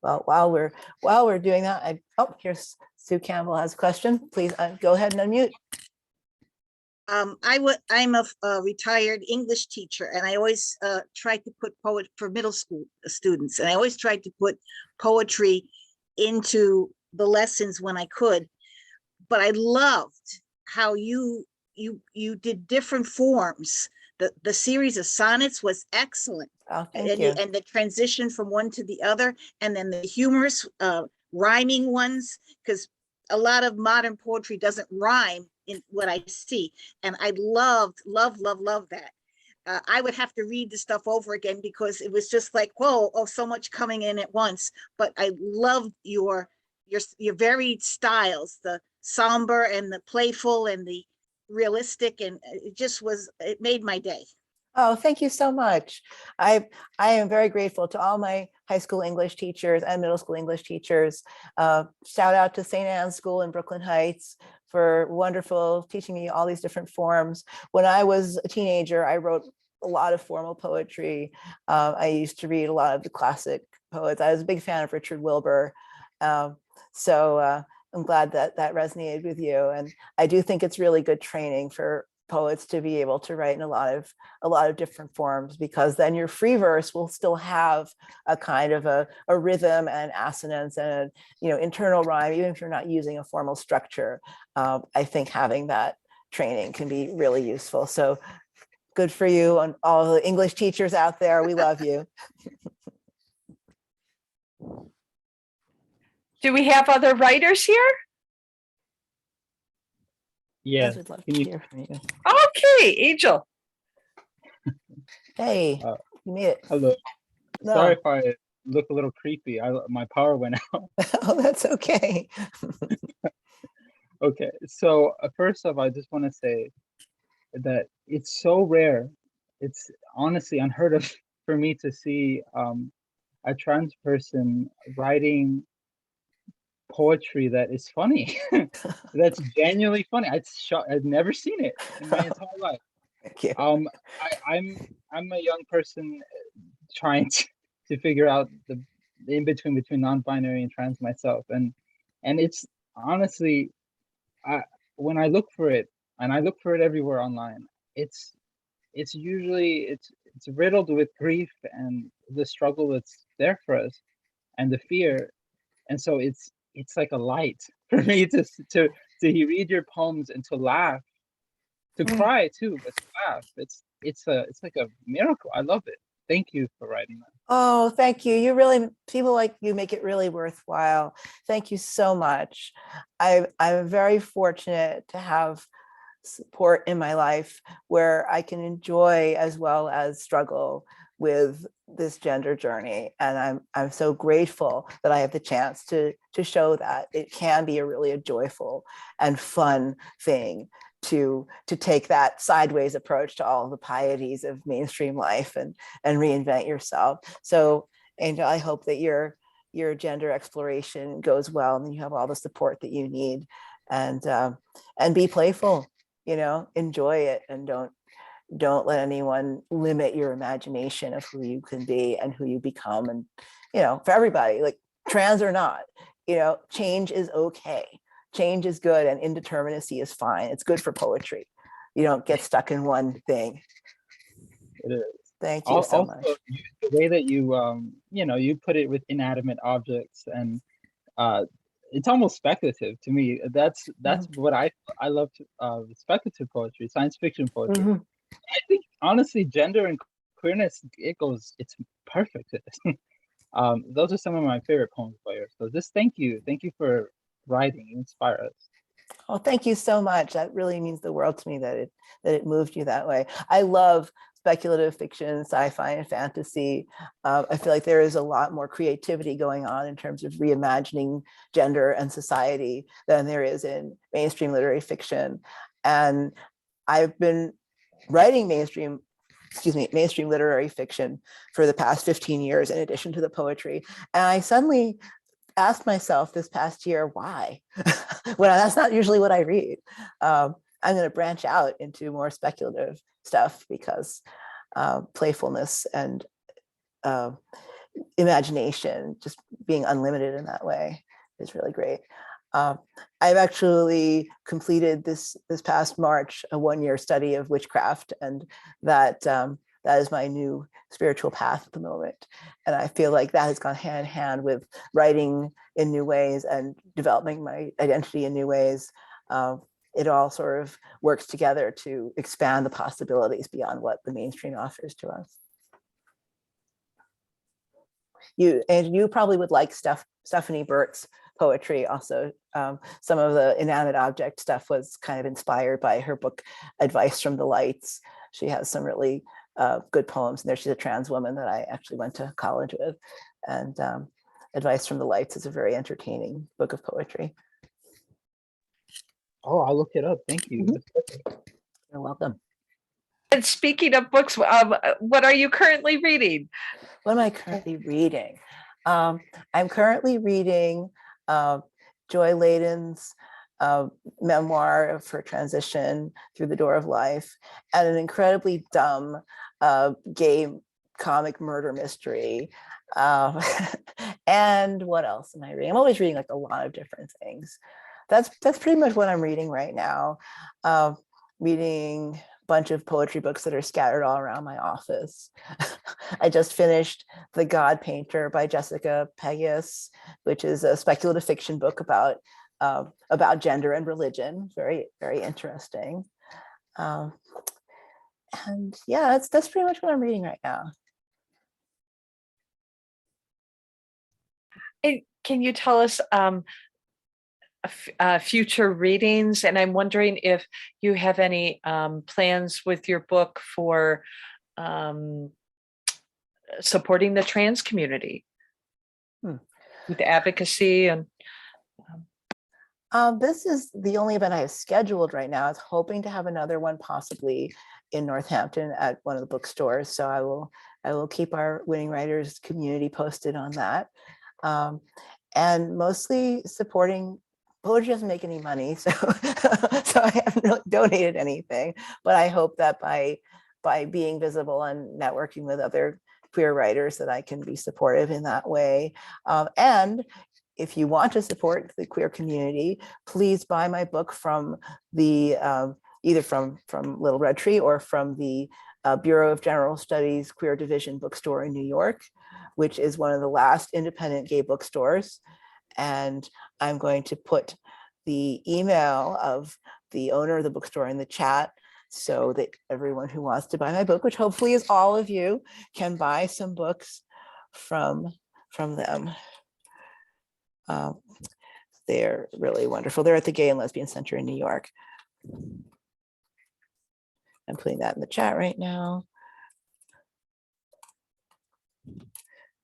Well, while we're doing that, here's Sue Campbell has a question. Please go ahead and unmute. I'm a retired English teacher, and I always tried to put poetry for middle school students, and I always tried to put poetry into the lessons when I could. But I loved how you did different forms. The series of sonnets was excellent. Oh, thank you. And the transition from one to the other, and then the humorous rhyming ones, because a lot of modern poetry doesn't rhyme in what I see. And I love that. I would have to read the stuff over again because it was just like, whoa, so much coming in at once. But I loved your varied styles, the somber and the playful and the realistic, and it made my day. Oh, thank you so much. I am very grateful to all my high school English teachers and middle school English teachers. Shout out to St. Anne's School in Brooklyn Heights for wonderful teaching me all these different forms. When I was a teenager, I wrote a lot of formal poetry. I used to read a lot of the classic poets. I was a big fan of Richard Wilbur. So I'm glad that resonated with you. And I do think it's really good training for poets to be able to write in a lot of different forms, because then your free verse will still have a kind of a rhythm and assonance and internal rhyme, even if you're not using a formal structure. I think having that training can be really useful. So good for you and all the English teachers out there. We love you. Do we have other writers here? Yeah. Yes, we'd love to hear from you. Okay, Angel. Hey, you made it. Hello. No. Sorry if I look a little creepy. My power went out. Oh, that's okay. Okay, so first off, I just want to say that it's so rare. It's honestly unheard of for me to see a trans person writing poetry that is funny, that's genuinely funny. I've never seen it in my entire life. Thank you. I'm a young person trying to figure out the in between non-binary and trans myself, and it's honestly, when I look for it, and I look for it everywhere online, it's usually it's riddled with grief and the struggle that's there for us and the fear, and so it's like a light for me to read your poems and to laugh, to cry too, but to laugh. It's like a miracle. I love it. Thank you for writing that. Oh, thank you. You really, people like you make it really worthwhile. Thank you so much. I'm very fortunate to have support in my life where I can enjoy as well as struggle with this gender journey. And I'm so grateful that I have the chance to show that it can be a joyful and fun thing to take that sideways approach to all the pieties of mainstream life and reinvent yourself. So, Angel, I hope that your gender exploration goes well and you have all the support that you need, and be playful, enjoy it, and don't let anyone limit your imagination of who you can be and who you become. And, for everybody, like trans or not, change is okay. Change is good, and indeterminacy is fine. It's good for poetry. You don't get stuck in one thing. It is. Thank you so Also, much. the way that you you put it with inanimate objects, and it's almost speculative to me. That's what I love, speculative poetry, science fiction poetry. Mhm. I think honestly, gender and queerness, it's perfect. Those are some of my favorite poems by yours. So just thank you for writing. You inspire us. Oh, thank you so much. That really means the world to me that it moved you that way. I love speculative fiction, sci-fi, and fantasy. I feel like there is a lot more creativity going on in terms of reimagining gender and society than there is in mainstream literary fiction. And I've been writing mainstream literary fiction for the past 15 years in addition to the poetry. And I suddenly asked myself this past year, why? Well, that's not usually what I read. I'm going to branch out into more speculative stuff because playfulness and imagination, just being unlimited in that way, is really great. I've actually completed this past March a one-year study of witchcraft, and that is my new spiritual path at the moment. And I feel like that has gone hand in hand with writing in new ways and developing my identity in new ways. It all sort of works together to expand the possibilities beyond what the mainstream offers to us. You probably would like Stephanie Burt's poetry also. Some of the inanimate object stuff was kind of inspired by her book, Advice from the Lights. She has some really good poems in there. She's a trans woman that I actually went to college with. And Advice from the Lights is a very entertaining book of poetry. Oh, I'll look it up. Thank you. You're welcome. And speaking of books, what are you currently reading? What am I currently reading? I'm currently reading Joy Layden's memoir of her transition through the door of life, and an incredibly dumb gay comic murder mystery. And what else am I reading? I'm always reading like a lot of different things. That's pretty much what I'm reading right now. Reading a bunch of poetry books that are scattered all around my office. I just finished The God Painter by Jessica Pegues, which is a speculative fiction book about gender and religion. Very, very interesting. And yeah, that's pretty much what I'm reading right now. And can you tell us future readings? And I'm wondering if you have any plans with your book for supporting the trans community with advocacy. And this is the only event I have scheduled right now. I was hoping to have another one possibly in Northampton at one of the bookstores. So I will keep our winning writers community posted on that. And mostly supporting poetry doesn't make any money, so so I haven't really donated anything. But I hope that by being visible and networking with other queer writers, that I can be supportive in that way. And if you want to support the queer community, please buy my book from the either from Little Red Tree or from the Bureau of General Studies Queer Division bookstore in New York, which is one of the last independent gay bookstores. And I'm going to put the email of the owner of the bookstore in the chat, so that everyone who wants to buy my book, which hopefully is all of you, can buy some books from them. They're really wonderful. They're at the Gay and Lesbian Center in New York. I'm putting that in the chat right now.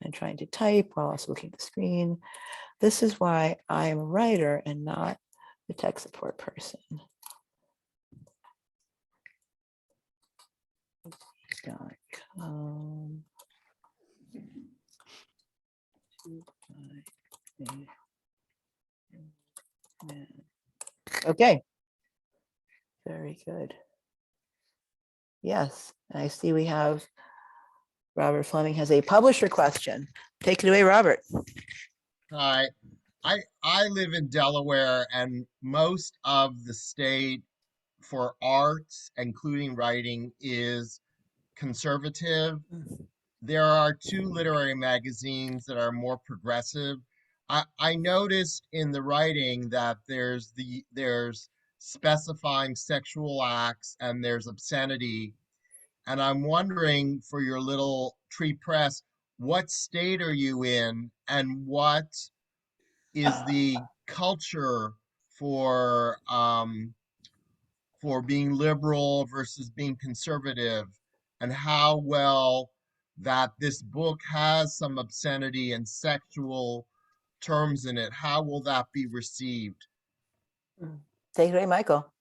I'm trying to type while also looking at the screen. This is why I am a writer and not the tech support person. .com. Okay. Very good. Yes, I see we have Robert Fleming has a publisher question. Take it away, Robert. Hi, I live in Delaware, and most of the state for arts, including writing, is conservative. There are two literary magazines that are more progressive. I noticed in the writing that there's specifying sexual acts and there's obscenity. And I'm wondering, for your Little Tree Press, what state are you in, and what is the culture for being liberal versus being conservative, and how well that this book has some obscenity and sexual terms in it? How will that be received? Take it away, Michael.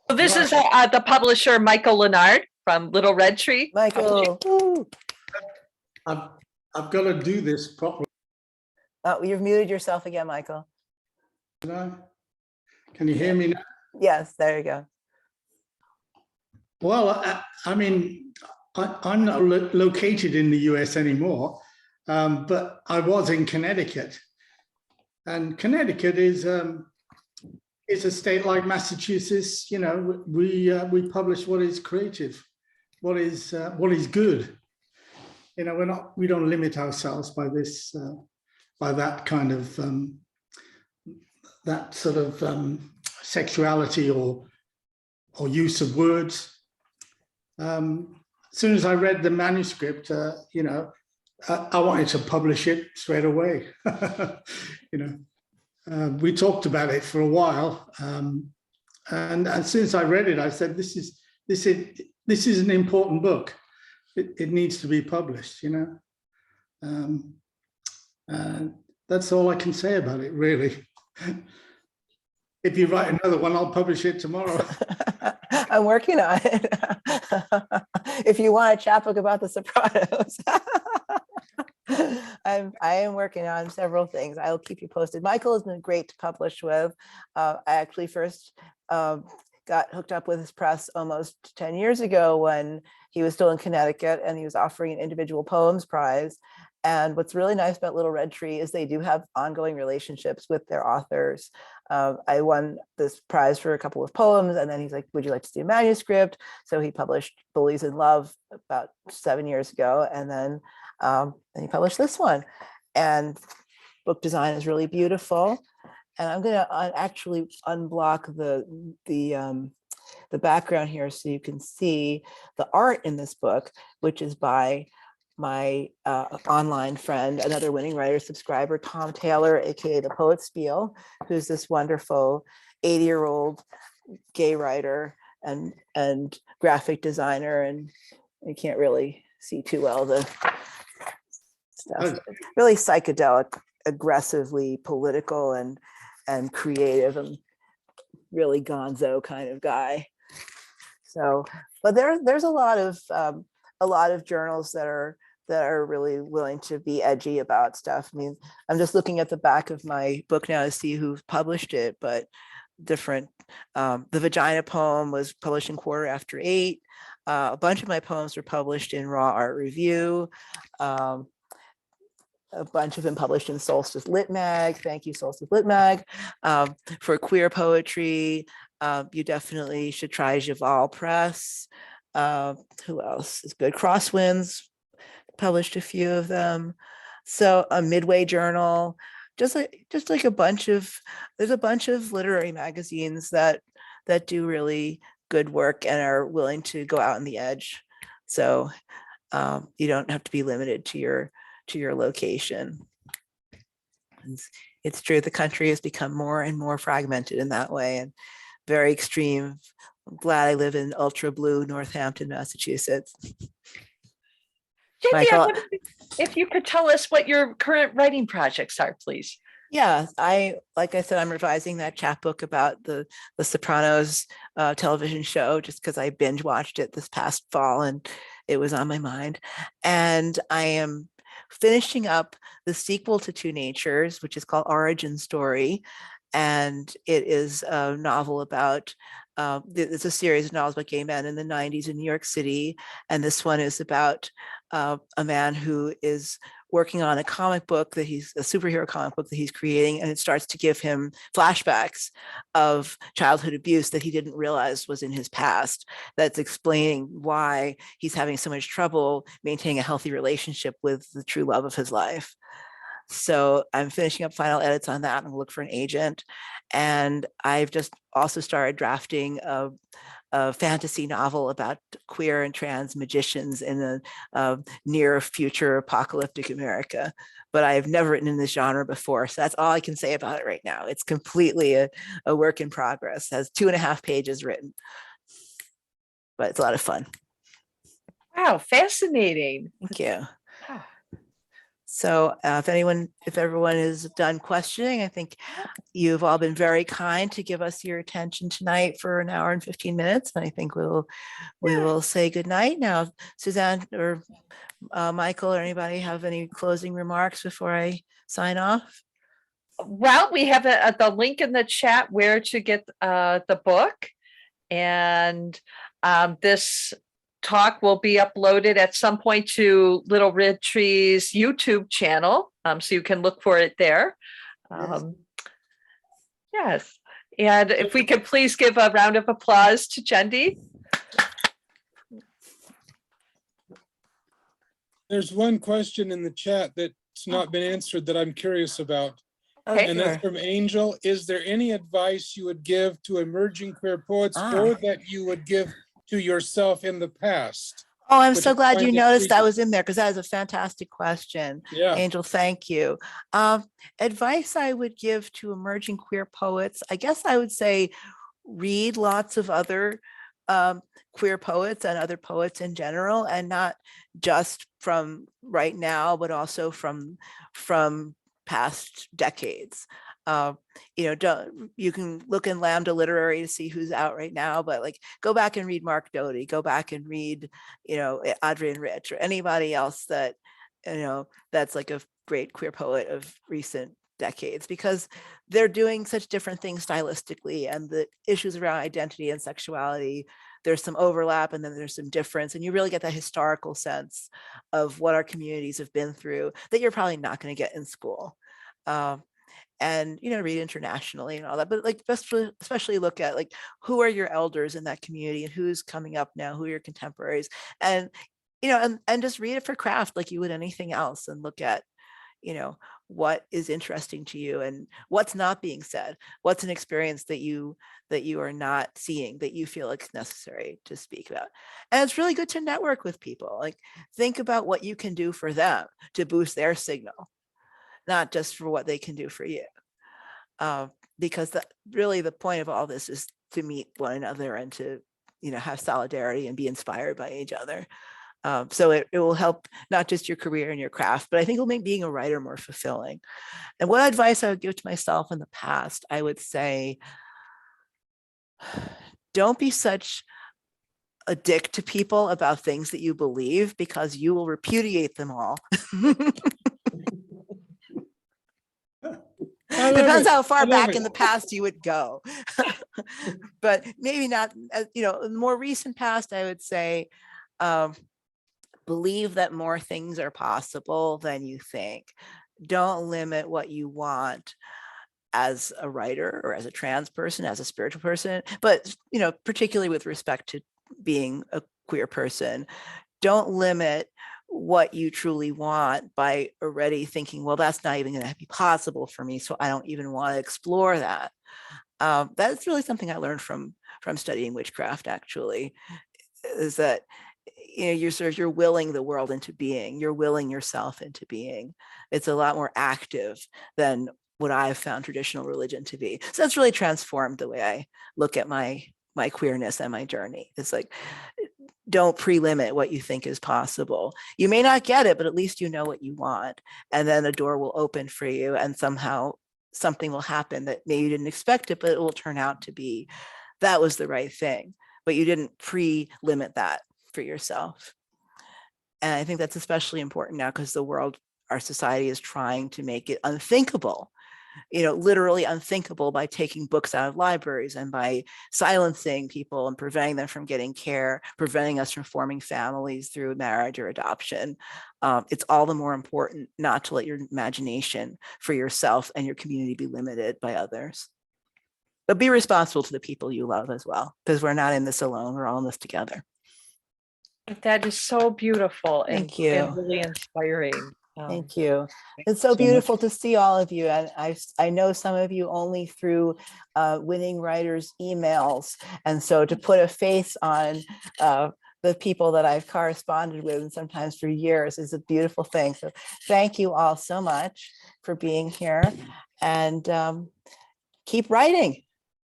So this is the publisher, Michael Leonard from Little Red Tree. Michael. Woo. I've got to do this properly. Oh, you've muted yourself again, Michael. Can you hear me now? Yes, there you go. Well, I mean, I'm not located in the US anymore, but I was in Connecticut. And Connecticut is a state like Massachusetts. You know, we publish what is creative, what is good. You know, we don't limit ourselves by this, by that kind of that sort of sexuality or use of words. As soon as I read the manuscript, you know, I wanted to publish it straight away. You know, we talked about it for a while, and as soon as I read it, I said, "This is an important book. It needs to be published." You know, that's all I can say about it, really. If you write another one, I'll publish it tomorrow. I'm working on it. If you want a chapbook about the Sopranos. I am working on several things. I'll keep you posted. Michael has been great to publish with. I actually first got hooked up with his press almost 10 years ago when he was still in Connecticut, and he was offering an individual poems prize. And what's really nice about Little Red Tree is they do have ongoing relationships with their authors. I won this prize for a couple of poems, and then he's like, "Would you like to see a manuscript?" So he published Bullies in Love about 7 years ago, and then he published this one. And book design is really beautiful. And I'm going to actually unblock the background here so you can see the art in this book, which is by my online friend, another winning writer subscriber, Tom Taylor, aka the Poet Spiel, who's this wonderful 80-year-old gay writer and graphic designer. And you can't really see too well the stuff. Really psychedelic, aggressively political and creative, and really gonzo kind of guy. So, but there's a lot of journals that are really willing to be edgy about stuff. I mean, I'm just looking at the back of my book now to see who published it, but different. The Vagina poem was published in Quarter After Eight. A bunch of my poems were published in Raw Art Review. A bunch of them published in Solstice Lit Mag. Thank you, Solstice Lit Mag. For queer poetry, you definitely should try Javal Press. Who else is good? Crosswinds published a few of them. So a Midway Journal, just like a bunch of, there's a bunch of literary magazines that do really good work and are willing to go out on the edge. So you don't have to be limited to your location. It's true, the country has become more and more fragmented in that way and very extreme. I'm glad I live in ultra blue Northampton, Massachusetts. Jendi, I Michael? wondered if you could tell us what your current writing projects are, please. Yeah, like I said, I'm revising that chapbook about the Sopranos television show, just because I binge watched it this past fall and it was on my mind. And I am finishing up the sequel to Two Natures, which is called Origin Story. And it is a novel about, it's a series of novels about gay men in the 90s in New York City. And this one is about a man who is working on a comic book that he's a superhero comic book that he's creating, and it starts to give him flashbacks of childhood abuse that he didn't realize was in his past. That's explaining why he's having so much trouble maintaining a healthy relationship with the true love of his life. So I'm finishing up final edits on that and look for an agent. And I've just also started drafting a fantasy novel about queer and trans magicians in a near future apocalyptic America. But I've never written in this genre before. So that's all I can say about it right now. It's completely a work in progress. It has 2.5 pages written, but it's a lot of fun. Wow, fascinating. Thank you. Wow. So if everyone is done questioning, I think you've all been very kind to give us your attention tonight for an hour and 15 minutes. And I think we will say good night now. Suzanne or Michael or anybody have any closing remarks before I sign off? Well, we have the link in the chat where to get the book. And this talk will be uploaded at some point to Little Red Tree's YouTube channel. So you can look for it there. Yes. And if we could please give a round of applause to Jendi. There's one question in the chat that's not been answered that I'm curious about. Okay. And that's from Angel. Is there any advice you would give to emerging queer poets or that you would give to yourself in the past? Oh, I'm so glad you noticed that was in there, because that is a fantastic question. Yeah. Angel, thank you. Advice I would give to emerging queer poets, I guess I would say read lots of other queer poets and other poets in general, and not just from right now, but also from past decades. You can look in Lambda Literary to see who's out right now, but like go back and read Mark Doty, go back and read, Adrienne Rich or anybody else that, that's like a great queer poet of recent decades, because they're doing such different things stylistically, and the issues around identity and sexuality, there's some overlap and then there's some difference, and you really get that historical sense of what our communities have been through that you're probably not going to get in school. And read internationally and all that, but like especially look at like who are your elders in that community and who's coming up now, who are your contemporaries, and and just read it for craft like you would anything else, and look at what is interesting to you and what's not being said, what's an experience that you are not seeing that you feel like it's necessary to speak about. And it's really good to network with people. Like think about what you can do for them to boost their signal, not just for what they can do for you. Because really the point of all this is to meet one another and to, have solidarity and be inspired by each other. So it will help not just your career and your craft, but I think it'll make being a writer more fulfilling. And what advice I would give to myself in the past, I would say, don't be such a dick to people about things that you believe, because you will repudiate them all. I love Depends it. how I far love back it. in the past you would go. But maybe not, you know, in the more recent past, I would say, believe that more things are possible than you think. Don't limit what you want as a writer or as a trans person, as a spiritual person, but, you know, particularly with respect to being a queer person, don't limit what you truly want by already thinking, well, that's not even going to be possible for me, so I don't even want to explore that. That's really something I learned from studying witchcraft, actually, is that, you know, you're willing the world into being, you're willing yourself into being. It's a lot more active than what I've found traditional religion to be. So that's really transformed the way I look at my queerness and my journey. It's like, don't pre-limit what you think is possible. You may not get it, but at least you know what you want. And then a door will open for you, and somehow something will happen that maybe you didn't expect it, but it will turn out to be, that was the right thing. But you didn't pre-limit that for yourself. And I think that's especially important now, because the world, our society is trying to make it unthinkable, you know, literally unthinkable, by taking books out of libraries and by silencing people and preventing them from getting care, preventing us from forming families through marriage or adoption. It's all the more important not to let your imagination for yourself and your community be limited by others. But be responsible to the people you love as well, because we're not in this alone. We're all in this together. That is so beautiful and, Thank you. and really inspiring. Thank you. Thank It's you so so beautiful much. to see all of you. And I know some of you only through Winning Writers emails. And so to put a face on the people that I've corresponded with, and sometimes for years, is a beautiful thing. So thank you all so much for being here, and keep writing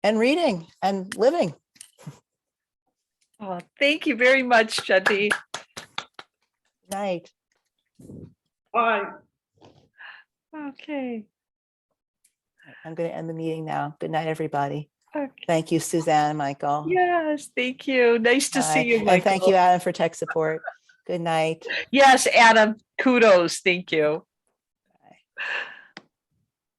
and reading and living. Oh, thank you very much, Jendi. Good night. Bye. Okay. I'm going to end the meeting now. Good night, everybody. Okay. Thank you, Suzanne and Michael. Yes, thank you. Nice to see Bye. you, And Michael. thank you, Adam, for tech support. Good night. Yes, Adam, kudos. Thank you. Bye.